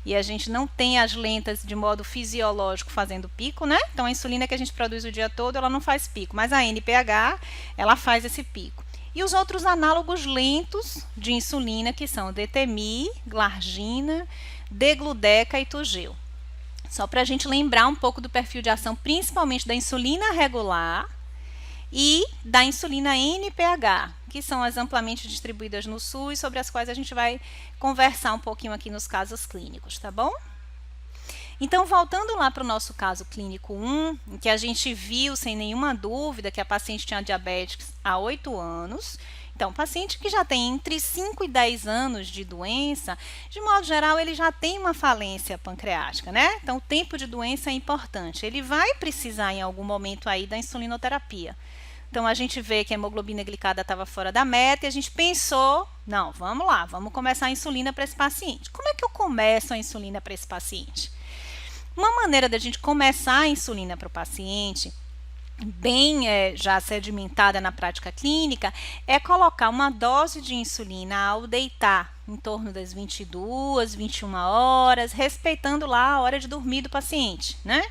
e a gente não tem as lentas de modo fisiológico fazendo pico, né? Então, a insulina que a gente produz o dia todo, ela não faz pico, mas a NPH, ela faz esse pico. E os outros análogos lentos de insulina, que são DTMI, glargina, degludeca e tugel. Só para a gente lembrar um pouco do perfil de ação, principalmente da insulina regular, e da insulina NPH, que são as amplamente distribuídas no SUS, sobre as quais a gente vai conversar um pouquinho aqui nos casos clínicos, tá bom? Então, voltando lá para o nosso caso clínico 1, em que a gente viu sem nenhuma dúvida que a paciente tinha diabetes há 8 anos, então, o paciente que já tem entre 5 e 10 anos de doença, de modo geral, ele já tem uma falência pancreática, né? Então, o tempo de doença é importante. Ele vai precisar, em algum momento aí, da insulinoterapia. Então, a gente vê que a hemoglobina glicada estava fora da meta e a gente pensou, não, vamos lá, vamos começar a insulina para esse paciente. Como é que eu começo a insulina para esse paciente? Uma maneira da gente começar a insulina para o paciente, bem já sedimentada na prática clínica, é colocar uma dose de insulina ao deitar, em torno das 22, 21 horas, respeitando lá a hora de dormir do paciente, né?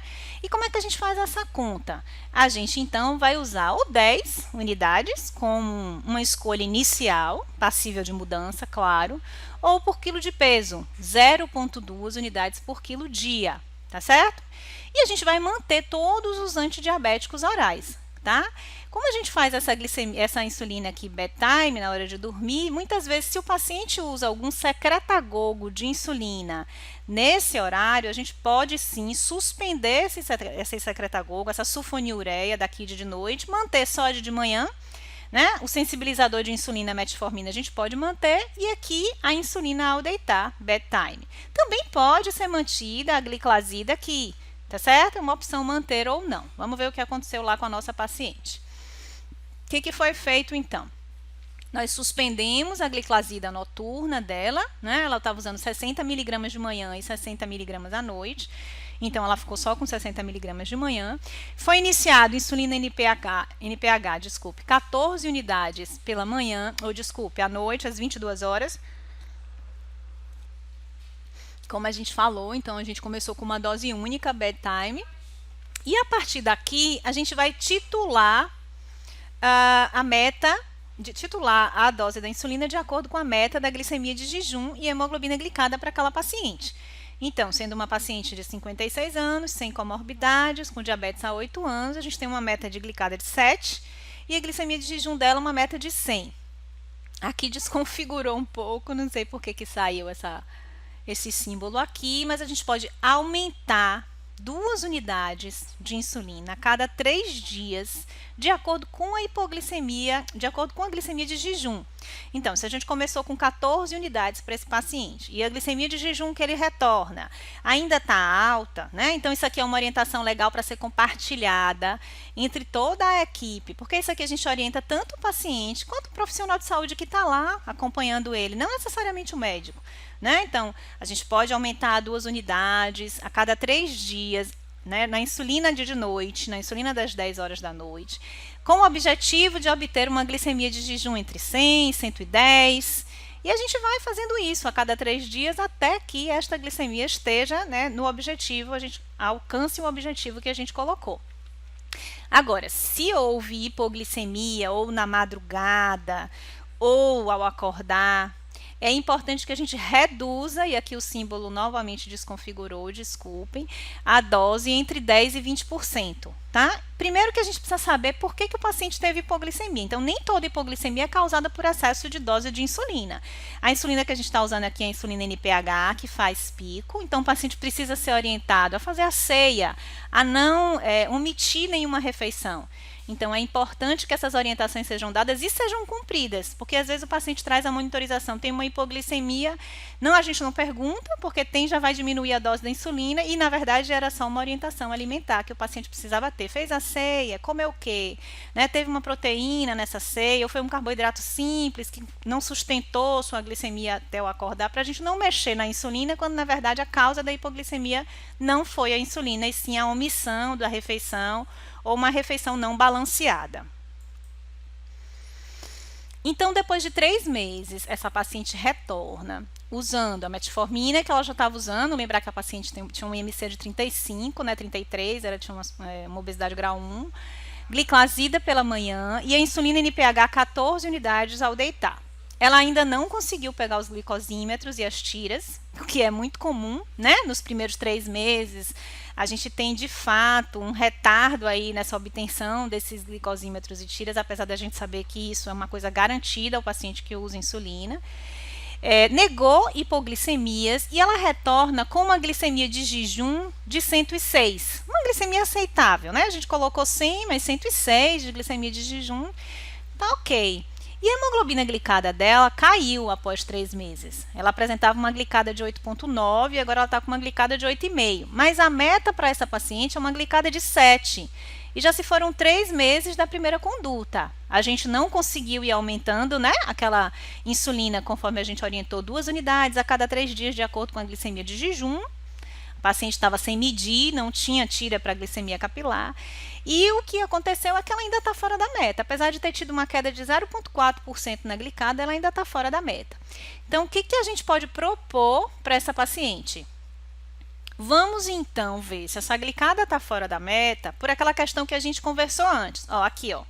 E como é que a gente faz essa conta? A gente então vai usar ou 10 unidades como uma escolha inicial, passível de mudança, claro, ou por quilo de peso, 0,2 unidades por quilo dia, tá certo? E a gente vai manter todos os antidiabéticos orais, tá? Como a gente faz essa insulina aqui bedtime na hora de dormir, muitas vezes se o paciente usa algum secretagogo de insulina nesse horário, a gente pode sim suspender esse secretagogo, essa sulfonilureia da KID de noite, manter só de manhã, né? O sensibilizador de insulina metformina a gente pode manter e aqui a insulina ao deitar, bedtime. Também pode ser mantida a gliclazida aqui, tá certo? É uma opção manter ou não. Vamos ver o que aconteceu lá com a nossa paciente. O que foi feito então? Nós suspendemos a gliclazida noturna dela, né? Ela estava usando 60 miligramas de manhã e 60 miligramas à noite. Então, ela ficou só com 60 miligramas de manhã. Foi iniciado insulina NPH, 14 unidades pela manhã, à noite, às 22 horas. Como a gente falou, então, a gente começou com uma dose única, bedtime. E a partir daqui, a gente vai titular a meta, titular a dose da insulina de acordo com a meta da glicemia de jejum e hemoglobina glicada para aquela paciente. Então, sendo uma paciente de 56 anos, sem comorbidades, com diabetes há 8 anos, a gente tem uma meta de glicada de 7 e a glicemia de jejum dela uma meta de 100. Aqui desconfigurou um pouco, não sei por que saiu esse símbolo aqui, mas a gente pode aumentar 2 unidades de insulina a cada 3 dias, de acordo com a hipoglicemia, de acordo com a glicemia de jejum. Então, se a gente começou com 14 unidades para esse paciente e a glicemia de jejum que ele retorna ainda está alta, né? Então, isso aqui é uma orientação legal para ser compartilhada entre toda a equipe, porque isso aqui a gente orienta tanto o paciente quanto o profissional de saúde que está lá acompanhando ele, não necessariamente o médico, né? Então, a gente pode aumentar 2 unidades a cada 3 dias, né, na insulina de noite, na insulina das 10 horas da noite, com o objetivo de obter uma glicemia de jejum entre 100 e 110. E a gente vai fazendo isso a cada 3 dias até que esta glicemia esteja, né, no objetivo, a gente alcance o objetivo que a gente colocou. Agora, se houve hipoglicemia ou na madrugada ou ao acordar, é importante que a gente reduza, e aqui o símbolo novamente desconfigurou, desculpem, a dose entre 10% e 20%, tá? Primeiro que a gente precisa saber por que o paciente teve hipoglicemia. Então, nem toda hipoglicemia é causada por excesso de dose de insulina. A insulina que a gente está usando aqui é a insulina NPH, que faz pico. Então, o paciente precisa ser orientado a fazer a ceia, a não omitir nenhuma refeição. Então, é importante que essas orientações sejam dadas e sejam cumpridas, porque às vezes o paciente traz a monitorização, tem uma hipoglicemia, a gente não pergunta, porque já vai diminuir a dose da insulina e, na verdade, era só uma orientação alimentar que o paciente precisava ter. Fez a ceia, comeu o quê? Né? Teve uma proteína nessa ceia, ou foi um carboidrato simples que não sustentou sua glicemia até o acordar, para a gente não mexer na insulina, quando, na verdade, a causa da hipoglicemia não foi a insulina, e sim a omissão da refeição, ou uma refeição não balanceada. Então, depois de 3 meses, essa paciente retorna usando a metformina que ela já estava usando. Lembrar que a paciente tinha um IMC de 35, né, 33, ela tinha uma obesidade grau 1, gliclazida pela manhã e a insulina NPH 14 unidades ao deitar. Ela ainda não conseguiu pegar os glicosímetros e as tiras, o que é muito comum, né? Nos primeiros 3 meses, a gente tem, de fato, um retardo aí nessa obtenção desses glicosímetros e tiras, apesar da gente saber que isso é uma coisa garantida ao paciente que usa insulina. Negou hipoglicemias e ela retorna com uma glicemia de jejum de 106. Uma glicemia aceitável, né? A gente colocou 100, mas 106 de glicemia de jejum, tá ok. E a hemoglobina glicada dela caiu após 3 meses. Ela apresentava uma glicada de 8,9 e agora ela está com uma glicada de 8,5. Mas a meta para essa paciente é uma glicada de 7. E já se foram 3 meses da primeira conduta. A gente não conseguiu ir aumentando, né, aquela insulina conforme a gente orientou, 2 unidades a cada 3 dias de acordo com a glicemia de jejum. A paciente estava sem medir, não tinha tira para glicemia capilar. E o que aconteceu é que ela ainda está fora da meta. Apesar de ter tido uma queda de 0,4% na glicada, ela ainda está fora da meta. Então, o que a gente pode propor para essa paciente? Vamos então ver se essa glicada está fora da meta por aquela questão que a gente conversou antes. Ó, aqui, ó.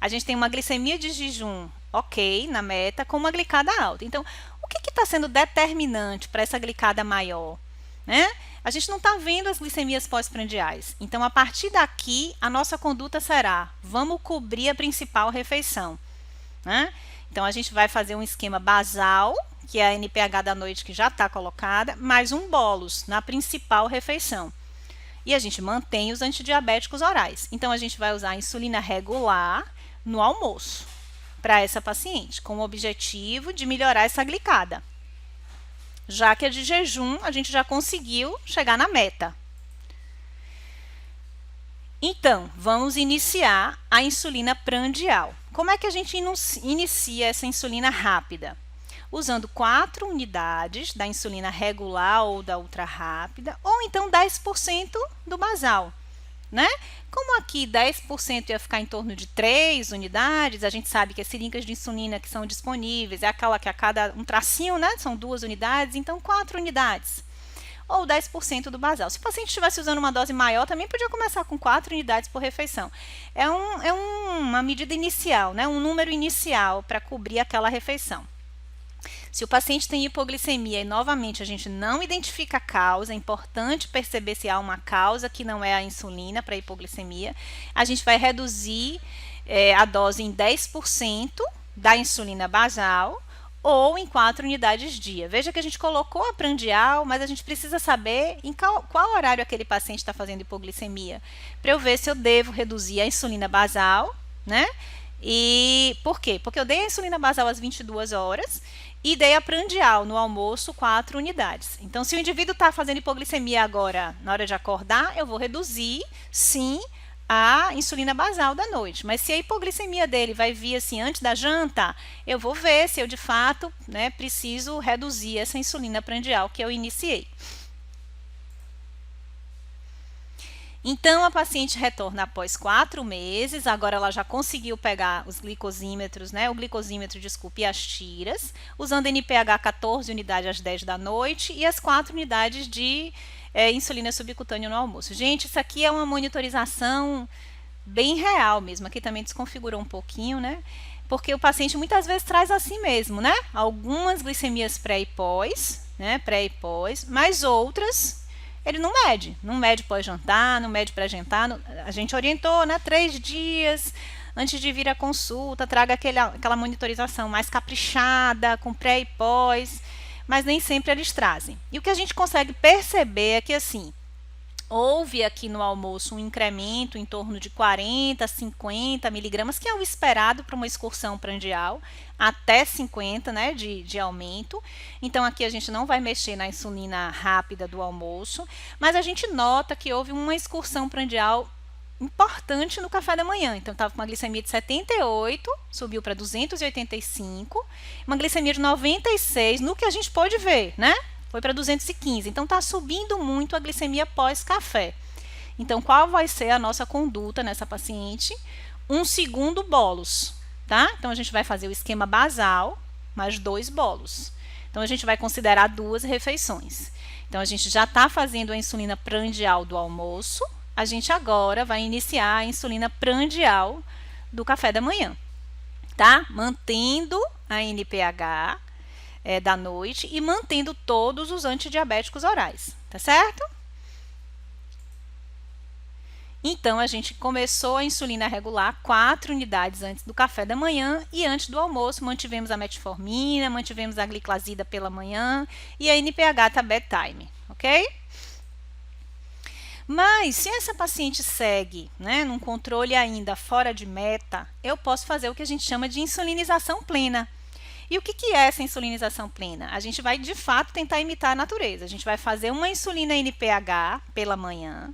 A gente tem uma glicemia de jejum ok na meta com uma glicada alta. Então, o que está sendo determinante para essa glicada maior? Né? A gente não está vendo as glicemias pós-prandiais. Então, a partir daqui, a nossa conduta será: vamos cobrir a principal refeição. Né? Então, a gente vai fazer um esquema basal, que é a NPH da noite que já está colocada, mais um bolos na principal refeição. E a gente mantém os antidiabéticos orais. Então, a gente vai usar a insulina regular no almoço para essa paciente, com o objetivo de melhorar essa glicada. Já que a de jejum, a gente já conseguiu chegar na meta. Então, vamos iniciar a insulina prandial. Como é que a gente inicia essa insulina rápida? Usando 4 unidades da insulina regular ou da ultra rápida, ou então 10% do basal. Né? Como aqui 10% ia ficar em torno de 3 unidades, a gente sabe que as seringas de insulina que são disponíveis é aquela que a cada um tracinho, né, são 2 unidades, então 4 unidades. Ou 10% do basal. Se o paciente estivesse usando uma dose maior, também podia começar com 4 unidades por refeição. É uma medida inicial, né, um número inicial para cobrir aquela refeição. Se o paciente tem hipoglicemia e, novamente, a gente não identifica a causa, é importante perceber se há uma causa que não é a insulina para hipoglicemia, a gente vai reduzir a dose em 10% da insulina basal ou em 4 unidades dia. Veja que a gente colocou a prandial, mas a gente precisa saber em qual horário aquele paciente está fazendo hipoglicemia, para eu ver se eu devo reduzir a insulina basal, né? E por quê? Porque eu dei a insulina basal às 22 horas e dei a prandial no almoço 4 unidades. Então, se o indivíduo está fazendo hipoglicemia agora, na hora de acordar, eu vou reduzir, sim, a insulina basal da noite. Mas se a hipoglicemia dele vai vir assim antes da janta, eu vou ver se eu, de fato, né, preciso reduzir essa insulina prandial que eu iniciei. Então, a paciente retorna após 4 meses, agora ela já conseguiu pegar os glicosímetros, né, o glicosímetro, desculpe, e as tiras, usando NPH 14 unidades às 10 da noite e as 4 unidades de insulina subcutânea no almoço. Gente, isso aqui é uma monitorização bem real mesmo, aqui também desconfigurou um pouquinho, né, porque o paciente muitas vezes traz assim mesmo, né, algumas glicemias pré e pós, né, pré e pós, mas outras ele não mede pós-jantar, não mede pré-jantar. A gente orientou, né, 3 dias antes de vir à consulta, traga aquela monitorização mais caprichada, com pré e pós, mas nem sempre eles trazem. E o que a gente consegue perceber é que, assim, houve aqui no almoço um incremento em torno de 40, 50 miligramas, que é o esperado para uma excursão prandial, até 50, né, de aumento. Então, aqui a gente não vai mexer na insulina rápida do almoço, mas a gente nota que houve uma excursão prandial importante no café da manhã. Então, estava com uma glicemia de 78, subiu para 285, uma glicemia de 96, no que a gente pôde ver, né? Foi para 215, então está subindo muito a glicemia pós-café. Então, qual vai ser a nossa conduta nessa paciente? Um segundo bolos, tá? Então, a gente vai fazer o esquema basal, mais 2 bolos. Então, a gente vai considerar 2 refeições. Então, a gente já está fazendo a insulina prandial do almoço, a gente agora vai iniciar a insulina prandial do café da manhã, tá? Mantendo a NPH da noite e mantendo todos os antidiabéticos orais, tá certo? Então, a gente começou a insulina regular 4 unidades antes do café da manhã e antes do almoço mantivemos a metformina, mantivemos a gliclazida pela manhã e a NPH tá bedtime, ok? Mas, se essa paciente segue, né, num controle ainda fora de meta, eu posso fazer o que a gente chama de insulinização plena. E o que é essa insulinização plena? A gente vai, de fato, tentar imitar a natureza. A gente vai fazer uma insulina NPH pela manhã,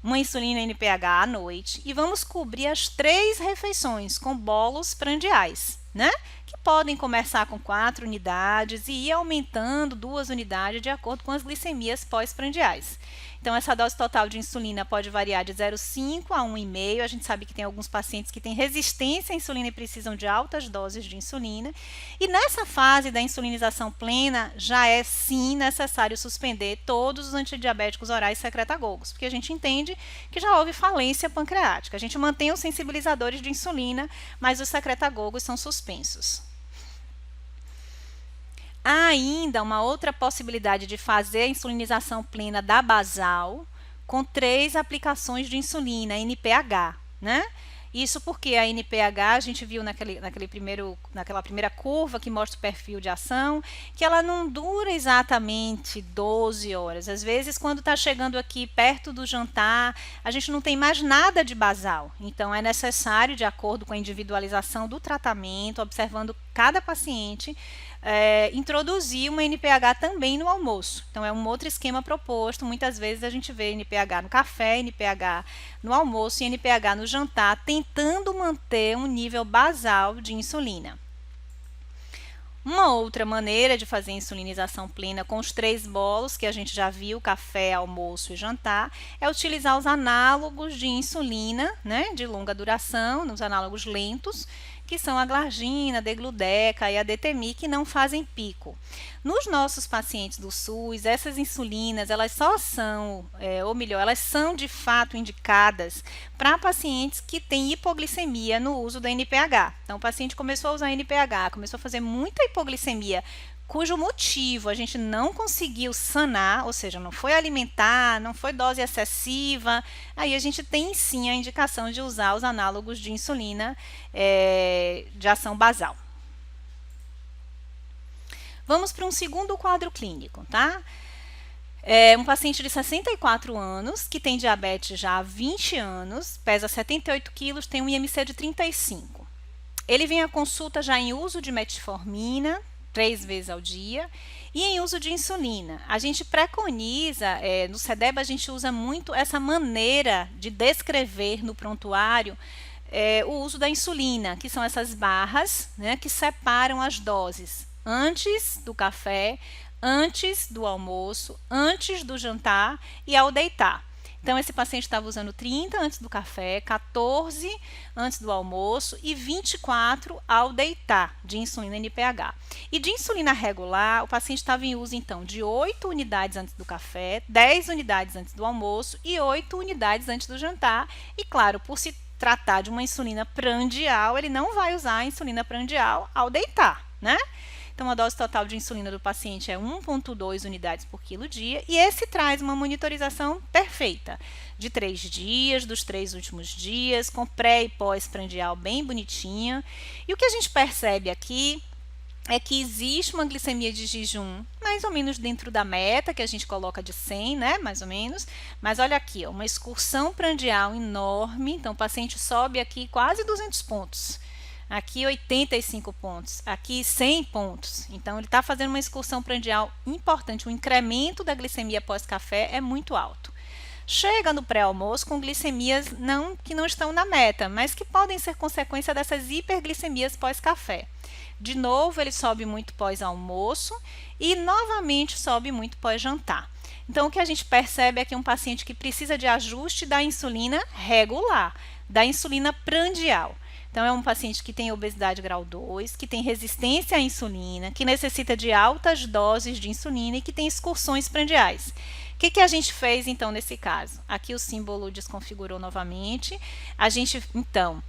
uma insulina NPH à noite e vamos cobrir as 3 refeições com bolos prandiais, né? Que podem começar com 4 unidades e ir aumentando 2 unidades de acordo com as glicemias pós-prandiais. Então, essa dose total de insulina pode variar de 0,5 a 1,5. A gente sabe que tem alguns pacientes que têm resistência à insulina e precisam de altas doses de insulina. E nessa fase da insulinização plena, já é sim necessário suspender todos os antidiabéticos orais secretagogos, porque a gente entende que já houve falência pancreática. A gente mantém os sensibilizadores de insulina, mas os secretagogos são suspensos. Há ainda uma outra possibilidade de fazer a insulinização plena da basal com 3 aplicações de insulina, NPH, né? Isso porque a NPH, a gente viu naquela primeira curva que mostra o perfil de ação, que ela não dura exatamente 12 horas. Às vezes, quando está chegando aqui perto do jantar, a gente não tem mais nada de basal. Então, é necessário, de acordo com a individualização do tratamento, observando cada paciente, introduzir uma NPH também no almoço. Então, é um outro esquema proposto. Muitas vezes a gente vê NPH no café, NPH no almoço e NPH no jantar, tentando manter um nível basal de insulina. Uma outra maneira de fazer insulinização plena com os 3 bolos, que a gente já viu, café, almoço e jantar, é utilizar os análogos de insulina, né, de longa duração, os análogos lentos, que são a glargina, a degludeca e a detemir, que não fazem pico. Nos nossos pacientes do SUS, essas insulinas, elas só são, elas são de fato indicadas para pacientes que têm hipoglicemia no uso da NPH. Então, o paciente começou a usar NPH, começou a fazer muita hipoglicemia, cujo motivo a gente não conseguiu sanar, ou seja, não foi alimentar, não foi dose excessiva, aí a gente tem sim a indicação de usar os análogos de insulina de ação basal. Vamos para um segundo quadro clínico, tá? Um paciente de 64 anos, que tem diabetes já há 20 anos, pesa 78 quilos, tem um IMC de 35. Ele vem à consulta já em uso de metformina, 3 vezes ao dia, e em uso de insulina. A gente preconiza, no CEDEB a gente usa muito essa maneira de descrever no prontuário o uso da insulina, que são essas barras, né, que separam as doses antes do café, antes do almoço, antes do jantar e ao deitar. Então, esse paciente estava usando 30 antes do café, 14 antes do almoço e 24 ao deitar de insulina NPH. E de insulina regular, o paciente estava em uso, então, de 8 unidades antes do café, 10 unidades antes do almoço e 8 unidades antes do jantar. E, claro, por se tratar de uma insulina prandial, ele não vai usar a insulina prandial ao deitar, né? Então, a dose total de insulina do paciente é 1,2 unidades por quilo dia, e esse traz uma monitorização perfeita, de 3 dias, dos 3 últimos dias, com pré e pós-prandial bem bonitinha. E o que a gente percebe aqui é que existe uma glicemia de jejum mais ou menos dentro da meta, que a gente coloca de 100, né, mais ou menos. Mas olha aqui, ó, uma excursão prandial enorme, então o paciente sobe aqui quase 200 pontos. Aqui 85 pontos, aqui 100 pontos. Então, ele está fazendo uma excursão prandial importante. O incremento da glicemia pós-café é muito alto. Chega no pré-almoço com glicemias que não estão na meta, mas que podem ser consequência dessas hiperglicemias pós-café. De novo, ele sobe muito pós-almoço e novamente sobe muito pós-jantar. Então, o que a gente percebe é que um paciente que precisa de ajuste da insulina regular, da insulina prandial. Então, é um paciente que tem obesidade grau 2, que tem resistência à insulina, que necessita de altas doses de insulina e que tem excursões prandiais. O que a gente fez, então, nesse caso? Aqui o símbolo desconfigurou novamente. A gente, então,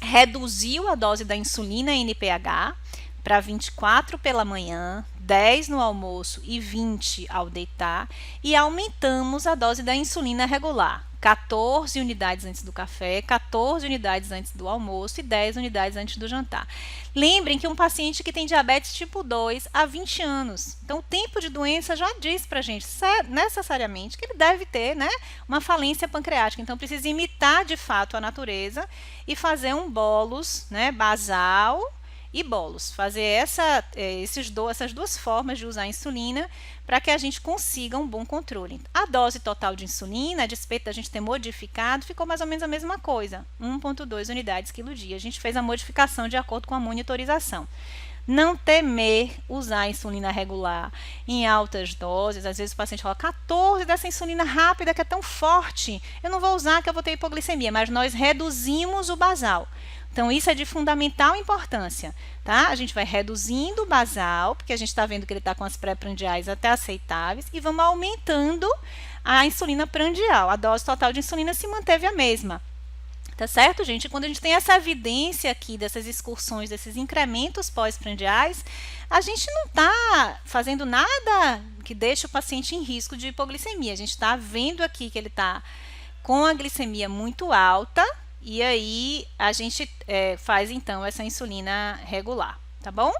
reduziu a dose da insulina NPH para 24 pela manhã, 10 no almoço e 20 ao deitar, e aumentamos a dose da insulina regular. 14 unidades antes do café, 14 unidades antes do almoço e 10 unidades antes do jantar. Lembrem que um paciente que tem diabetes tipo 2 há 20 anos, então o tempo de doença já diz para a gente necessariamente que ele deve ter, né, uma falência pancreática. Então precisa imitar de fato a natureza e fazer um bolus, né, basal e bolos. Fazer essas duas formas de usar a insulina para que a gente consiga um bom controle. A dose total de insulina, a despeito da gente ter modificado, ficou mais ou menos a mesma coisa, 1,2 unidades quilo dia. A gente fez a modificação de acordo com a monitorização. Não temer usar a insulina regular em altas doses. Às vezes o paciente fala, 14 dessa insulina rápida que é tão forte, eu não vou usar que eu vou ter hipoglicemia, mas nós reduzimos o basal. Então, isso é de fundamental importância, tá? A gente vai reduzindo o basal, porque a gente está vendo que ele está com as pré-prandiais até aceitáveis, e vamos aumentando a insulina prandial. A dose total de insulina se manteve a mesma. Tá certo, gente? Quando a gente tem essa evidência aqui dessas excursões, desses incrementos pós-prandiais, a gente não está fazendo nada que deixe o paciente em risco de hipoglicemia. A gente está vendo aqui que ele está com a glicemia muito alta e aí a gente faz então essa insulina regular, tá bom?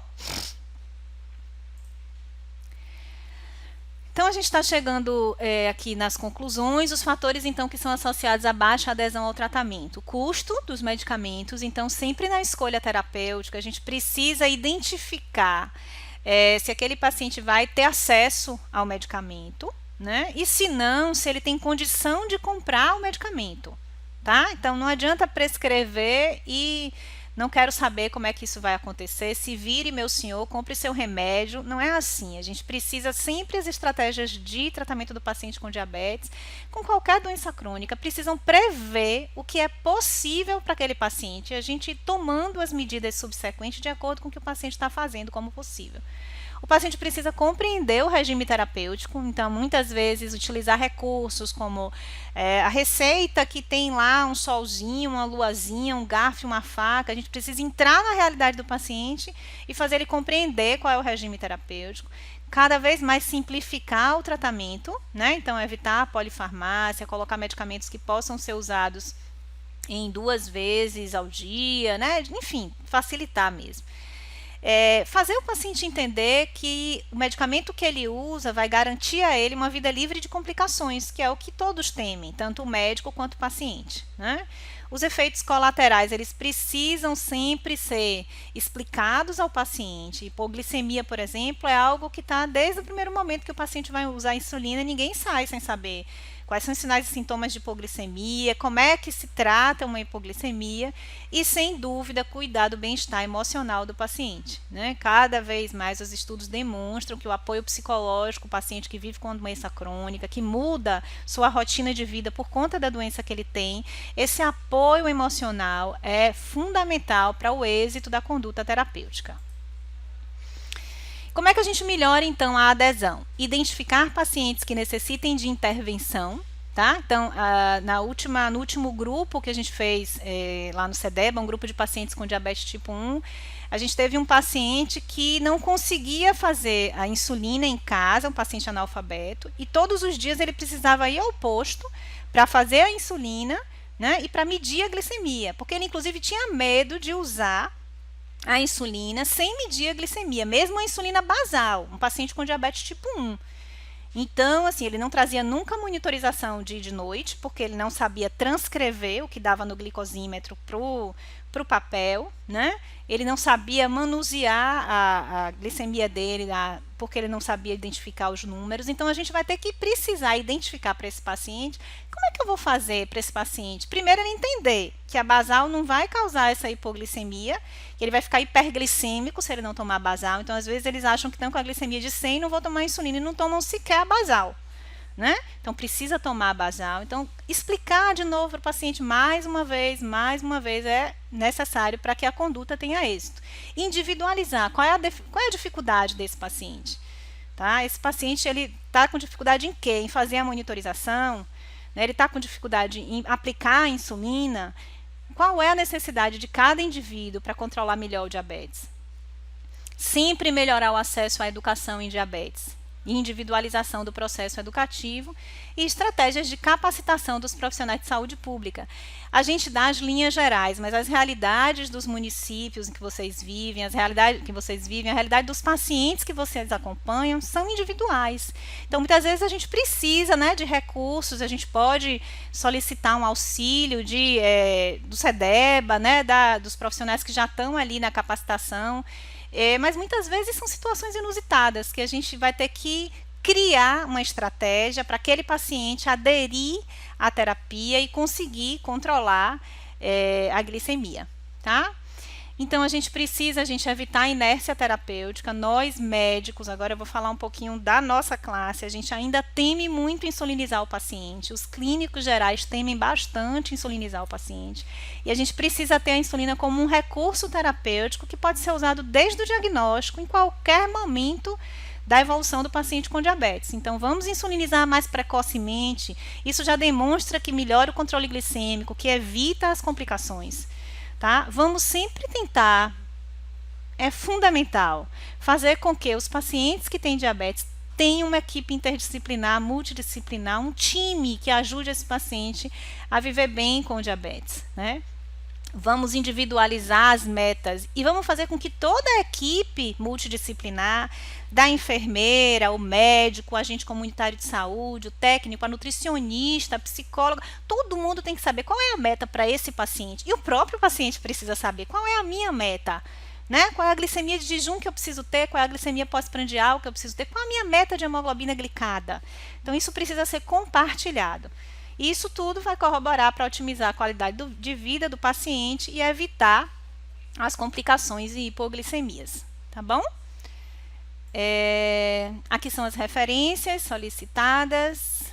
Então, a gente está chegando aqui nas conclusões, os fatores, então, que são associados à baixa adesão ao tratamento. O custo dos medicamentos, então, sempre na escolha terapêutica, a gente precisa identificar se aquele paciente vai ter acesso ao medicamento, né? E se não, se ele tem condição de comprar o medicamento, tá? Então, não adianta prescrever e não quero saber como é que isso vai acontecer. Se vire, meu senhor, compre seu remédio. Não é assim. A gente precisa sempre as estratégias de tratamento do paciente com diabetes, com qualquer doença crônica, precisam prever o que é possível para aquele paciente, a gente tomando as medidas subsequentes de acordo com o que o paciente está fazendo como possível. O paciente precisa compreender o regime terapêutico, então muitas vezes utilizar recursos como a receita que tem lá um solzinho, uma luazinha, um garfo, uma faca. A gente precisa entrar na realidade do paciente e fazer ele compreender qual é o regime terapêutico. Cada vez mais simplificar o tratamento, né? Então evitar a polifarmácia, colocar medicamentos que possam ser usados em 2 vezes ao dia, né? Enfim, facilitar mesmo. Fazer o paciente entender que o medicamento que ele usa vai garantir a ele uma vida livre de complicações, que é o que todos temem, tanto o médico quanto o paciente, né? Os efeitos colaterais, eles precisam sempre ser explicados ao paciente. Hipoglicemia, por exemplo, é algo que está desde o primeiro momento que o paciente vai usar insulina, ninguém sai sem saber quais são os sinais e sintomas de hipoglicemia, como é que se trata uma hipoglicemia e, sem dúvida, cuidar do bem-estar emocional do paciente, né? Cada vez mais os estudos demonstram que o apoio psicológico, o paciente que vive com uma doença crônica, que muda sua rotina de vida por conta da doença que ele tem, esse apoio emocional é fundamental para o êxito da conduta terapêutica. Como é que a gente melhora, então, a adesão? Identificar pacientes que necessitem de intervenção, tá? Então, no último grupo que a gente fez lá no CEDEBA, um grupo de pacientes com diabetes tipo 1, a gente teve um paciente que não conseguia fazer a insulina em casa, um paciente analfabeto, e todos os dias ele precisava ir ao posto para fazer a insulina, né, e para medir a glicemia, porque ele, inclusive, tinha medo de usar a insulina sem medir a glicemia, mesmo a insulina basal, um paciente com diabetes tipo 1. Então, assim, ele não trazia nunca monitorização dia e de noite, porque ele não sabia transcrever o que dava no glicosímetro para o papel, né? Ele não sabia manusear a glicemia dele, porque ele não sabia identificar os números. Então, a gente vai ter que precisar identificar para esse paciente. Como é que eu vou fazer para esse paciente? Primeiro, ele entender que a basal não vai causar essa hipoglicemia, que ele vai ficar hiperglicêmico se ele não tomar basal. Então, às vezes, eles acham que estão com a glicemia de 100 e não vão tomar insulina e não tomam sequer a basal, né? Então, precisa tomar a basal. Então, explicar de novo para o paciente mais uma vez é necessário para que a conduta tenha êxito. Individualizar. Qual é a dificuldade desse paciente? Tá? Esse paciente, ele está com dificuldade em quê? Em fazer a monitorização? Né? Ele está com dificuldade em aplicar a insulina? Qual é a necessidade de cada indivíduo para controlar melhor o diabetes? Sempre melhorar o acesso à educação em diabetes. Individualização do processo educativo e estratégias de capacitação dos profissionais de saúde pública. A gente dá as linhas gerais, mas as realidades dos municípios em que vocês vivem, a realidade dos pacientes que vocês acompanham são individuais. Então, muitas vezes a gente precisa, né, de recursos, a gente pode solicitar um auxílio do CEDEBA, né, dos profissionais que já estão ali na capacitação. Mas muitas vezes são situações inusitadas que a gente vai ter que criar uma estratégia para aquele paciente aderir à terapia e conseguir controlar a glicemia, tá? Então, a gente precisa evitar a inércia terapêutica. Nós, médicos, agora eu vou falar um pouquinho da nossa classe, a gente ainda teme muito insulinizar o paciente. Os clínicos gerais temem bastante insulinizar o paciente. E a gente precisa ter a insulina como um recurso terapêutico que pode ser usado desde o diagnóstico, em qualquer momento da evolução do paciente com diabetes. Então, vamos insulinizar mais precocemente. Isso já demonstra que melhora o controle glicêmico, que evita as complicações. Tá? Vamos sempre tentar, é fundamental, fazer com que os pacientes que têm diabetes tenham uma equipe interdisciplinar, multidisciplinar, um time que ajude esse paciente a viver bem com o diabetes, né? Vamos individualizar as metas e vamos fazer com que toda a equipe multidisciplinar, da enfermeira, o médico, o agente comunitário de saúde, o técnico, a nutricionista, a psicóloga, todo mundo tem que saber qual é a meta para esse paciente. E o próprio paciente precisa saber qual é a minha meta, né? Qual é a glicemia de jejum que eu preciso ter, qual é a glicemia pós-prandial que eu preciso ter, qual é a minha meta de hemoglobina glicada. Então, isso precisa ser compartilhado. E isso tudo vai corroborar para otimizar a qualidade de vida do paciente e evitar as complicações e hipoglicemias, tá bom? Aqui são as referências solicitadas.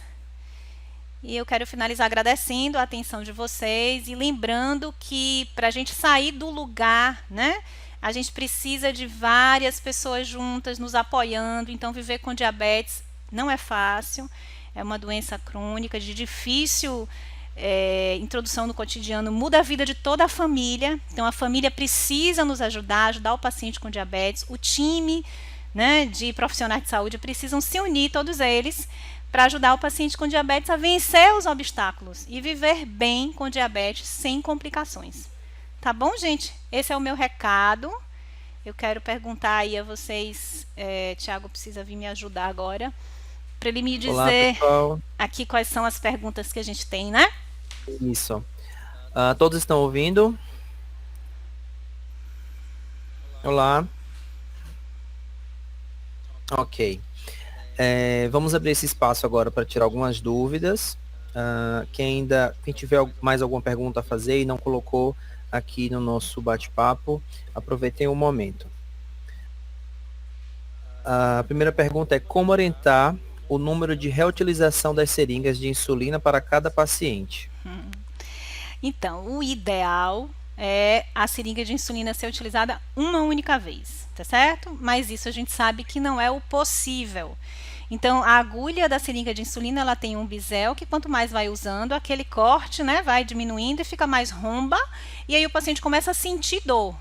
E eu quero finalizar agradecendo a atenção de vocês e lembrando que para a gente sair do lugar, né, a gente precisa de várias pessoas juntas nos apoiando. Então, viver com diabetes não é fácil. É uma doença crônica, de difícil introdução no cotidiano, muda a vida de toda a família. Então, a família precisa nos ajudar o paciente com diabetes. O time, né, de profissionais de saúde precisam se unir, todos eles, para ajudar o paciente com diabetes a vencer os obstáculos e viver bem com diabetes sem complicações. Tá bom, gente? Esse é o meu recado. Eu quero perguntar aí a vocês, Tiago precisa vir me ajudar agora, para ele me dizer aqui quais são as perguntas que a gente tem, né? Isso. Todos estão ouvindo? Olá. Ok. Vamos abrir esse espaço agora para tirar algumas dúvidas. Quem tiver mais alguma pergunta a fazer e não colocou aqui no nosso bate-papo, aproveitem o momento. A primeira pergunta é: como orientar o número de reutilização das seringas de insulina para cada paciente? Então, o ideal é a seringa de insulina ser utilizada uma única vez, tá certo? Mas isso a gente sabe que não é o possível. Então, a agulha da seringa de insulina, ela tem um bisel que quanto mais vai usando, aquele corte, né, vai diminuindo e fica mais romba, e aí o paciente começa a sentir dor.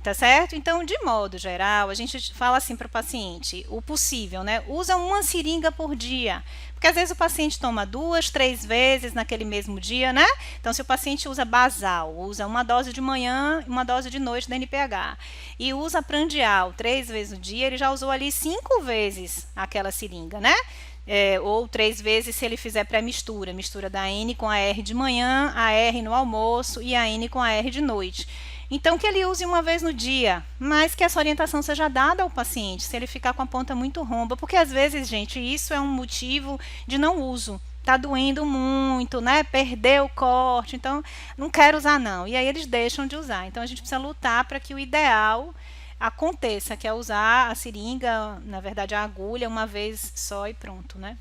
Tá certo? Então, de modo geral, a gente fala assim para o paciente, o possível, né? Usa uma seringa por dia. Porque às vezes o paciente toma 2, 3 vezes naquele mesmo dia, né? Então, se o paciente usa basal, usa uma dose de manhã e uma dose de noite da NPH, e usa prandial 3 vezes no dia, ele já usou ali 5 vezes aquela seringa, né? Ou 3 vezes se ele fizer pré-mistura, mistura da N com a R de manhã, a R no almoço e a N com a R de noite. Então, que ele use uma vez no dia, mas que essa orientação seja dada ao paciente, se ele ficar com a ponta muito romba, porque às vezes, gente, isso é um motivo de não uso. Tá doendo muito, né? Perdeu o corte, então não quero usar não. E aí eles deixam de usar. Então, a gente precisa lutar para que o ideal aconteça, que é usar a seringa, na verdade a agulha, uma vez só e pronto, né?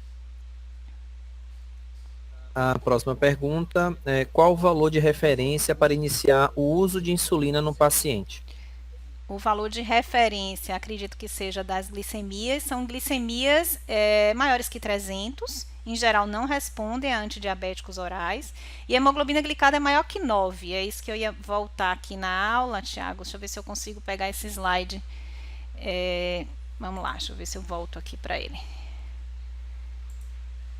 A próxima pergunta é: qual o valor de referência para iniciar o uso de insulina no paciente? O valor de referência, acredito que seja das glicemias, são glicemias maiores que 300, em geral não respondem a antidiabéticos orais, e a hemoglobina glicada é maior que 9, é isso que eu ia voltar aqui na aula, Tiago, deixa eu ver se eu consigo pegar esse slide, vamos lá, deixa eu ver se eu volto aqui para ele.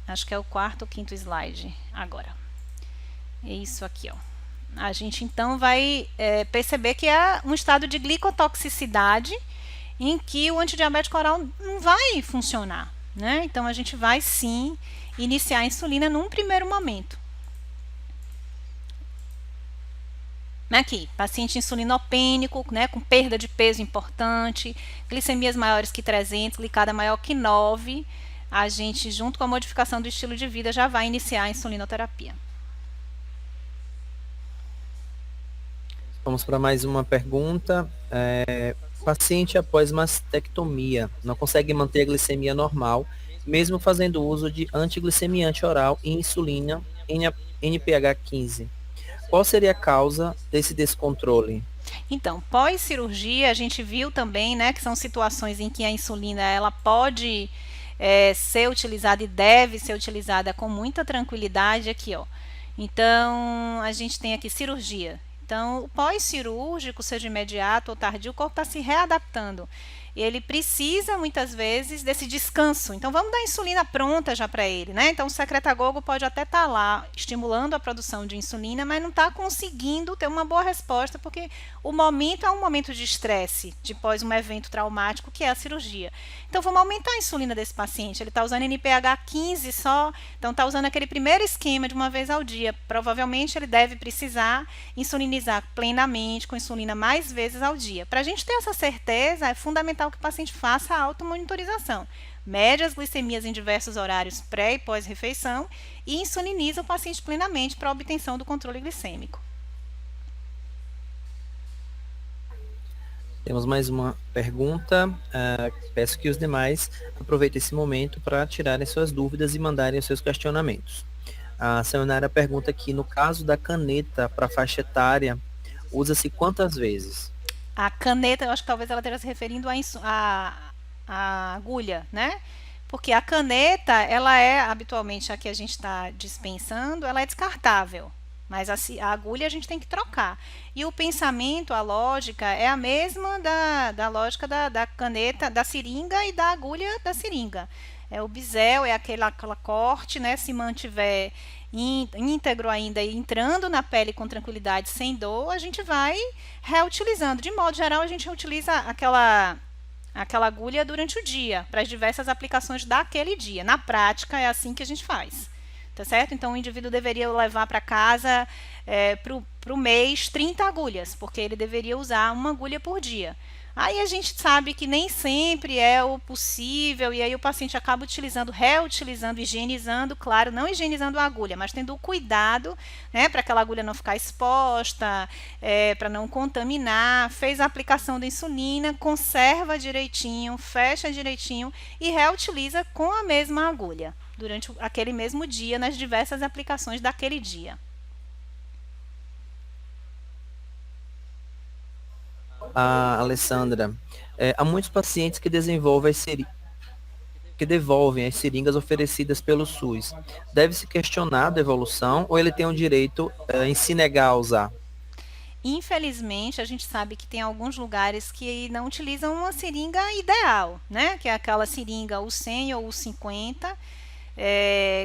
Acho que é o 4º ou 5º slide agora. É isso aqui, ó. A gente então vai perceber que é um estado de glicotoxicidade em que o antidiabético oral não vai funcionar, né? Então a gente vai sim iniciar a insulina num primeiro momento. Aqui, paciente insulinopênico, né, com perda de peso importante, glicemias maiores que 300, glicada maior que 9, a gente, junto com a modificação do estilo de vida, já vai iniciar a insulinoterapia. Vamos para mais uma pergunta. Paciente após mastectomia não consegue manter a glicemia normal, mesmo fazendo uso de antiglicemiante oral e insulina NPH 15. Qual seria a causa desse descontrole? Então, pós-cirurgia, a gente viu também, né, que são situações em que a insulina ela pode ser utilizada e deve ser utilizada com muita tranquilidade aqui, ó. Então, a gente tem aqui cirurgia. Então, o pós-cirúrgico, seja imediato ou tardio, o corpo está se readaptando. Ele precisa, muitas vezes, desse descanso. Então, vamos dar insulina pronta já para ele, né? Então, o secretagogo pode até estar lá estimulando a produção de insulina, mas não está conseguindo ter uma boa resposta, porque o momento é um momento de estresse, depois um evento traumático, que é a cirurgia. Então, vamos aumentar a insulina desse paciente. Ele está usando NPH 15 só, então está usando aquele primeiro esquema de uma vez ao dia. Provavelmente, ele deve precisar insulinizar plenamente, com insulina mais vezes ao dia. Para a gente ter essa certeza, é fundamental que o paciente faça a automonitorização. Mede as glicemias em diversos horários pré e pós-refeição e insuliniza o paciente plenamente para a obtenção do controle glicêmico. Temos mais uma pergunta. Peço que os demais aproveitem esse momento para tirarem suas dúvidas e mandarem os seus questionamentos. A Sayonara pergunta aqui, no caso da caneta para faixa etária, usa-se quantas vezes? A caneta, eu acho que talvez ela esteja se referindo à agulha, né? Porque a caneta, ela é, habitualmente, a que a gente está dispensando, ela é descartável. Mas a agulha a gente tem que trocar. E o pensamento, a lógica, é a mesma da lógica da caneta, da seringa e da agulha da seringa. O bisel é aquela corte, né? Se mantiver íntegro ainda e entrando na pele com tranquilidade, sem dor, a gente vai reutilizando. De modo geral, a gente reutiliza aquela agulha durante o dia, para as diversas aplicações daquele dia. Na prática, é assim que a gente faz. Tá certo? Então, o indivíduo deveria levar para casa, para o mês, 30 agulhas, porque ele deveria usar uma agulha por dia. Aí a gente sabe que nem sempre é o possível, e aí o paciente acaba utilizando, reutilizando, higienizando, claro, não higienizando a agulha, mas tendo o cuidado, né, para aquela agulha não ficar exposta, para não contaminar, fez a aplicação da insulina, conserva direitinho, fecha direitinho e reutiliza com a mesma agulha, durante aquele mesmo dia, nas diversas aplicações daquele dia. A Alessandra, há muitos pacientes que devolvem as seringas oferecidas pelo SUS. Deve-se questionar a devolução ou ele tem o direito em se negar a usar? Infelizmente, a gente sabe que tem alguns lugares que não utilizam uma seringa ideal, né? Que é aquela seringa o 100 ou o 50,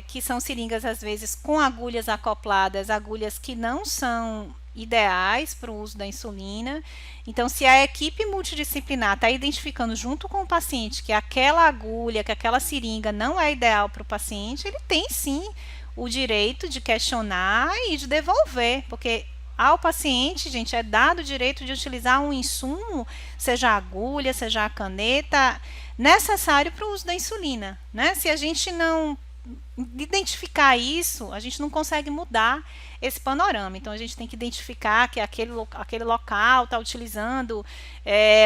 que são seringas, às vezes, com agulhas acopladas, agulhas que não são ideais para o uso da insulina. Então, se a equipe multidisciplinar está identificando junto com o paciente que aquela agulha, que aquela seringa não é ideal para o paciente, ele tem sim o direito de questionar e de devolver, porque ao paciente, gente, é dado o direito de utilizar um insumo, seja a agulha, seja a caneta, necessário para o uso da insulina, né? Se a gente não identificar isso, a gente não consegue mudar esse panorama. Então, a gente tem que identificar que aquele local está utilizando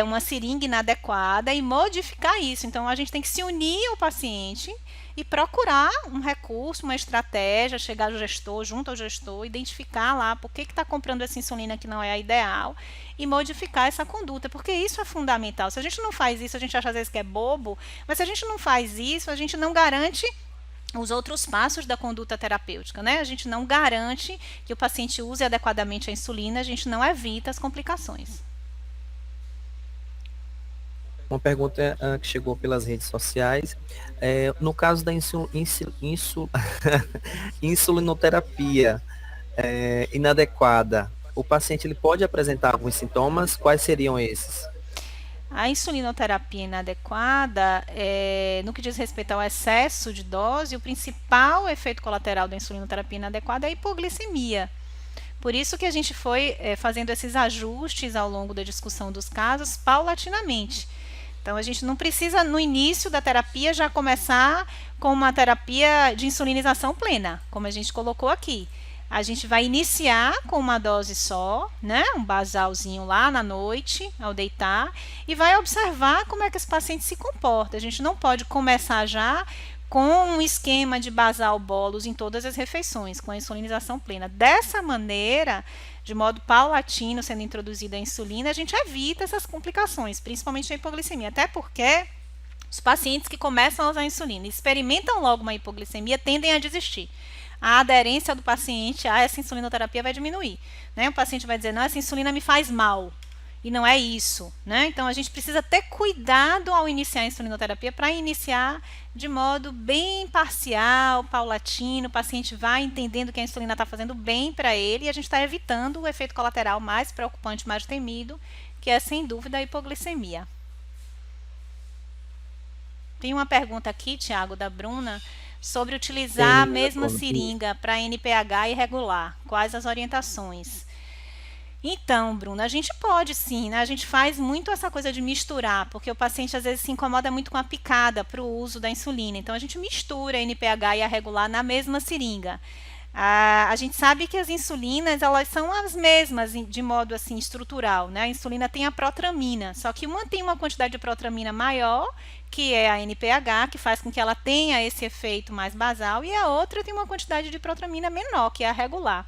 uma seringa inadequada e modificar isso. Então, a gente tem que se unir ao paciente e procurar um recurso, uma estratégia, chegar ao gestor, junto ao gestor, identificar lá por que está comprando essa insulina que não é a ideal e modificar essa conduta, porque isso é fundamental. Se a gente não faz isso, a gente acha às vezes que é bobo, mas se a gente não faz isso, a gente não garante os outros passos da conduta terapêutica, né? A gente não garante que o paciente use adequadamente a insulina, a gente não evita as complicações. Uma pergunta que chegou pelas redes sociais. No caso da insulinoterapia inadequada, o paciente ele pode apresentar alguns sintomas? Quais seriam esses? A insulinoterapia inadequada, no que diz respeito ao excesso de dose, o principal efeito colateral da insulinoterapia inadequada é a hipoglicemia. Por isso que a gente foi fazendo esses ajustes ao longo da discussão dos casos paulatinamente. Então, a gente não precisa, no início da terapia, já começar com uma terapia de insulinização plena, como a gente colocou aqui. A gente vai iniciar com uma dose só, né? Um basalzinho lá na noite, ao deitar, e vai observar como é que esse paciente se comporta. A gente não pode começar já com um esquema de basal bolos em todas as refeições, com a insulinização plena. Dessa maneira, de modo paulatino, sendo introduzida a insulina, a gente evita essas complicações, principalmente a hipoglicemia. Até porque os pacientes que começam a usar a insulina e experimentam logo uma hipoglicemia tendem a desistir. A aderência do paciente a essa insulinoterapia vai diminuir, né? O paciente vai dizer, não, essa insulina me faz mal. E não é isso, né? Então, a gente precisa ter cuidado ao iniciar a insulinoterapia para iniciar de modo bem parcial, paulatino. O paciente vai entendendo que a insulina está fazendo bem para ele e a gente está evitando o efeito colateral mais preocupante, mais temido, que é, sem dúvida, a hipoglicemia. Tem uma pergunta aqui, Tiago, da Bruna, sobre utilizar a mesma seringa para NPH irregular. Quais as orientações? Então, Bruna, a gente pode sim, né? A gente faz muito essa coisa de misturar, porque o paciente às vezes se incomoda muito com a picada para o uso da insulina. Então, a gente mistura a NPH e a regular na mesma seringa. A gente sabe que as insulinas, elas são as mesmas de modo assim estrutural, né? A insulina tem a protramina, só que uma tem uma quantidade de protramina maior, que é a NPH, que faz com que ela tenha esse efeito mais basal, e a outra tem uma quantidade de protramina menor, que é a regular.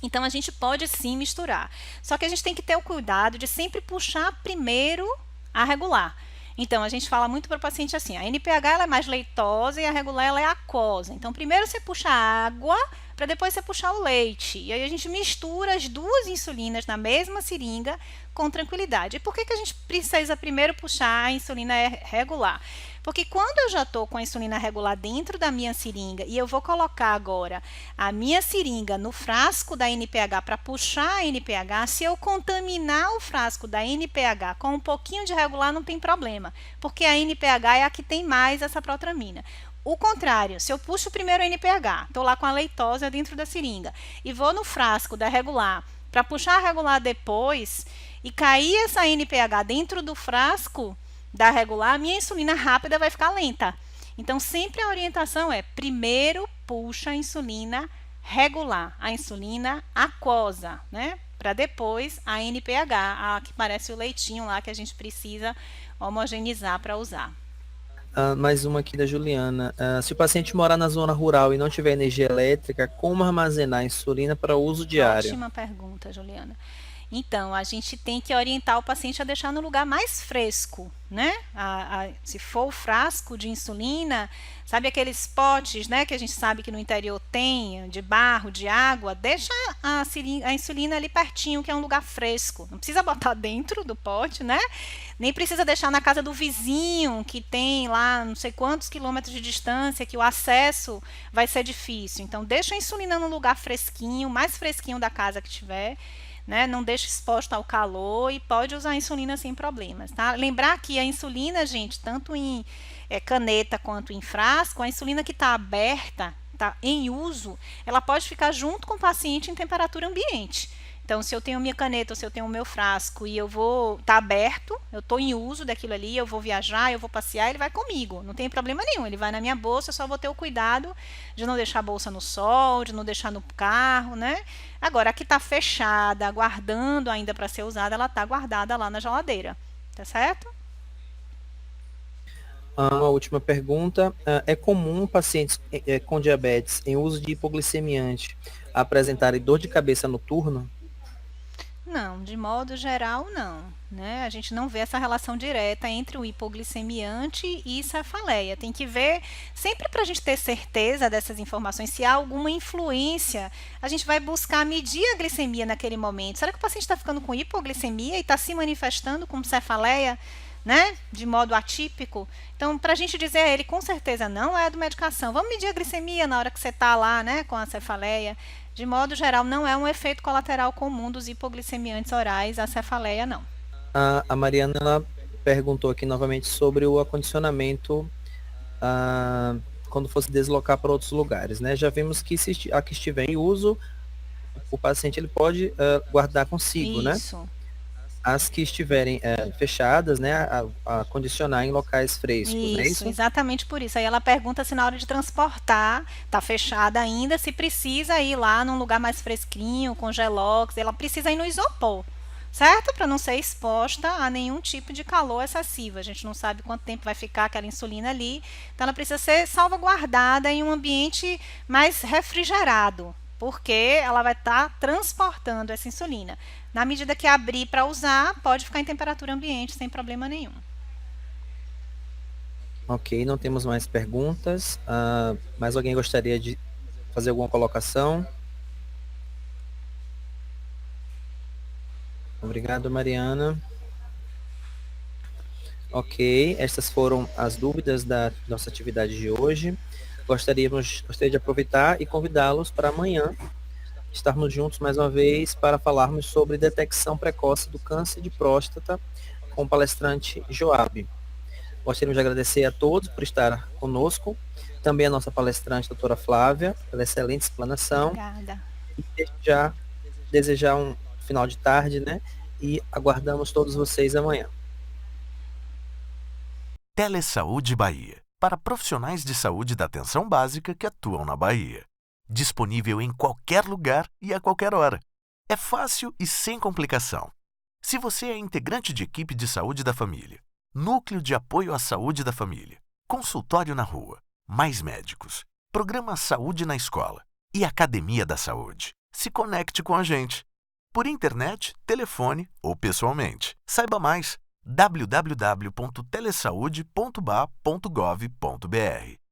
Então, a gente pode sim misturar. Só que a gente tem que ter o cuidado de sempre puxar primeiro a regular. Então, a gente fala muito para o paciente assim, a NPH ela é mais leitosa e a regular ela é aquosa. Então, primeiro você puxa a água, para depois você puxar o leite. E aí a gente mistura as duas insulinas na mesma seringa com tranquilidade. E por que a gente precisa primeiro puxar a insulina regular? Porque quando eu já estou com a insulina regular dentro da minha seringa e eu vou colocar agora a minha seringa no frasco da NPH para puxar a NPH, se eu contaminar o frasco da NPH com um pouquinho de regular, não tem problema, porque a NPH é a que tem mais essa protramina. O contrário, se eu puxo primeiro a NPH, estou lá com a leitosa dentro da seringa e vou no frasco da regular para puxar a regular depois e cair essa NPH dentro do frasco da regular, a minha insulina rápida vai ficar lenta. Então, sempre a orientação é, primeiro puxa a insulina regular, a insulina aquosa, né? Para depois a NPH, a que parece o leitinho lá que a gente precisa homogeneizar para usar. Mais uma aqui da Juliana. Se o paciente morar na zona rural e não tiver energia elétrica, como armazenar insulina para uso diário? Ótima pergunta, Juliana. Então, a gente tem que orientar o paciente a deixar no lugar mais fresco, né? Se for o frasco de insulina, sabe aqueles potes, né, que a gente sabe que no interior tem, de barro, de água, deixa a insulina ali pertinho, que é um lugar fresco. Não precisa botar dentro do pote, né? Nem precisa deixar na casa do vizinho, que tem lá não sei quantos quilômetros de distância, que o acesso vai ser difícil. Então, deixa a insulina no lugar fresquinho, mais fresquinho da casa que tiver, né? Não deixa exposta ao calor e pode usar a insulina sem problemas, tá? Lembrar que a insulina, gente, tanto em caneta quanto em frasco, a insulina que está aberta, está em uso, ela pode ficar junto com o paciente em temperatura ambiente. Então, se eu tenho minha caneta ou se eu tenho o meu frasco e eu vou estar aberto, eu estou em uso daquilo ali, eu vou viajar, eu vou passear, ele vai comigo, não tem problema nenhum, ele vai na minha bolsa, eu só vou ter o cuidado de não deixar a bolsa no sol, de não deixar no carro, né? Agora, a que está fechada, aguardando ainda para ser usada, ela está guardada lá na geladeira, tá certo? Uma última pergunta. É comum pacientes com diabetes em uso de hipoglicemiante apresentarem dor de cabeça noturna? Não, de modo geral, não, né? A gente não vê essa relação direta entre o hipoglicemiante e cefaleia. Tem que ver, sempre para a gente ter certeza dessas informações, se há alguma influência, a gente vai buscar medir a glicemia naquele momento. Será que o paciente está ficando com hipoglicemia e está se manifestando com cefaleia, né? De modo atípico? Então, para a gente dizer a ele, com certeza não é do medicação. Vamos medir a glicemia na hora que você está lá, né, com a cefaleia. De modo geral, não é um efeito colateral comum dos hipoglicemiantes orais, a cefaleia não. A Mariana ela perguntou aqui novamente sobre o acondicionamento quando fosse deslocar para outros lugares, né? Já vimos que se a que estiver em uso, o paciente ele pode guardar consigo, Isso. né? as que estiverem fechadas, né, a condicionar em locais frescos, não é Isso, isso? exatamente por isso. Aí ela pergunta se na hora de transportar tá fechada ainda, se precisa ir lá num lugar mais fresquinho, com gelox, ela precisa ir no isopor, certo? Para não ser exposta a nenhum tipo de calor excessivo. A gente não sabe quanto tempo vai ficar aquela insulina ali, então ela precisa ser salvaguardada em um ambiente mais refrigerado, porque ela vai estar transportando essa insulina. Na medida que abrir para usar, pode ficar em temperatura ambiente sem problema nenhum. Ok, não temos mais perguntas. Mais alguém gostaria de fazer alguma colocação? Obrigado, Mariana. Ok, estas foram as dúvidas da nossa atividade de hoje. Gostaria de aproveitar e convidá-los para amanhã estarmos juntos mais uma vez para falarmos sobre detecção precoce do câncer de próstata com o palestrante Joab. Gostaríamos de agradecer a todos por estar conosco, também a nossa palestrante, doutora Flávia, pela excelente explanação. Obrigada. E já desejar um final de tarde, né? E aguardamos todos vocês amanhã. Telesaúde Bahia, para profissionais de saúde da atenção básica que atuam na Bahia. Disponível em qualquer lugar e a qualquer hora. É fácil e sem complicação. Se você é integrante de equipe de saúde da família, núcleo de apoio à saúde da família, consultório na rua, mais médicos, programa Saúde na Escola e Academia da Saúde, se conecte com a gente. Por internet, telefone ou pessoalmente. Saiba mais: www.telesaude.ba.gov.br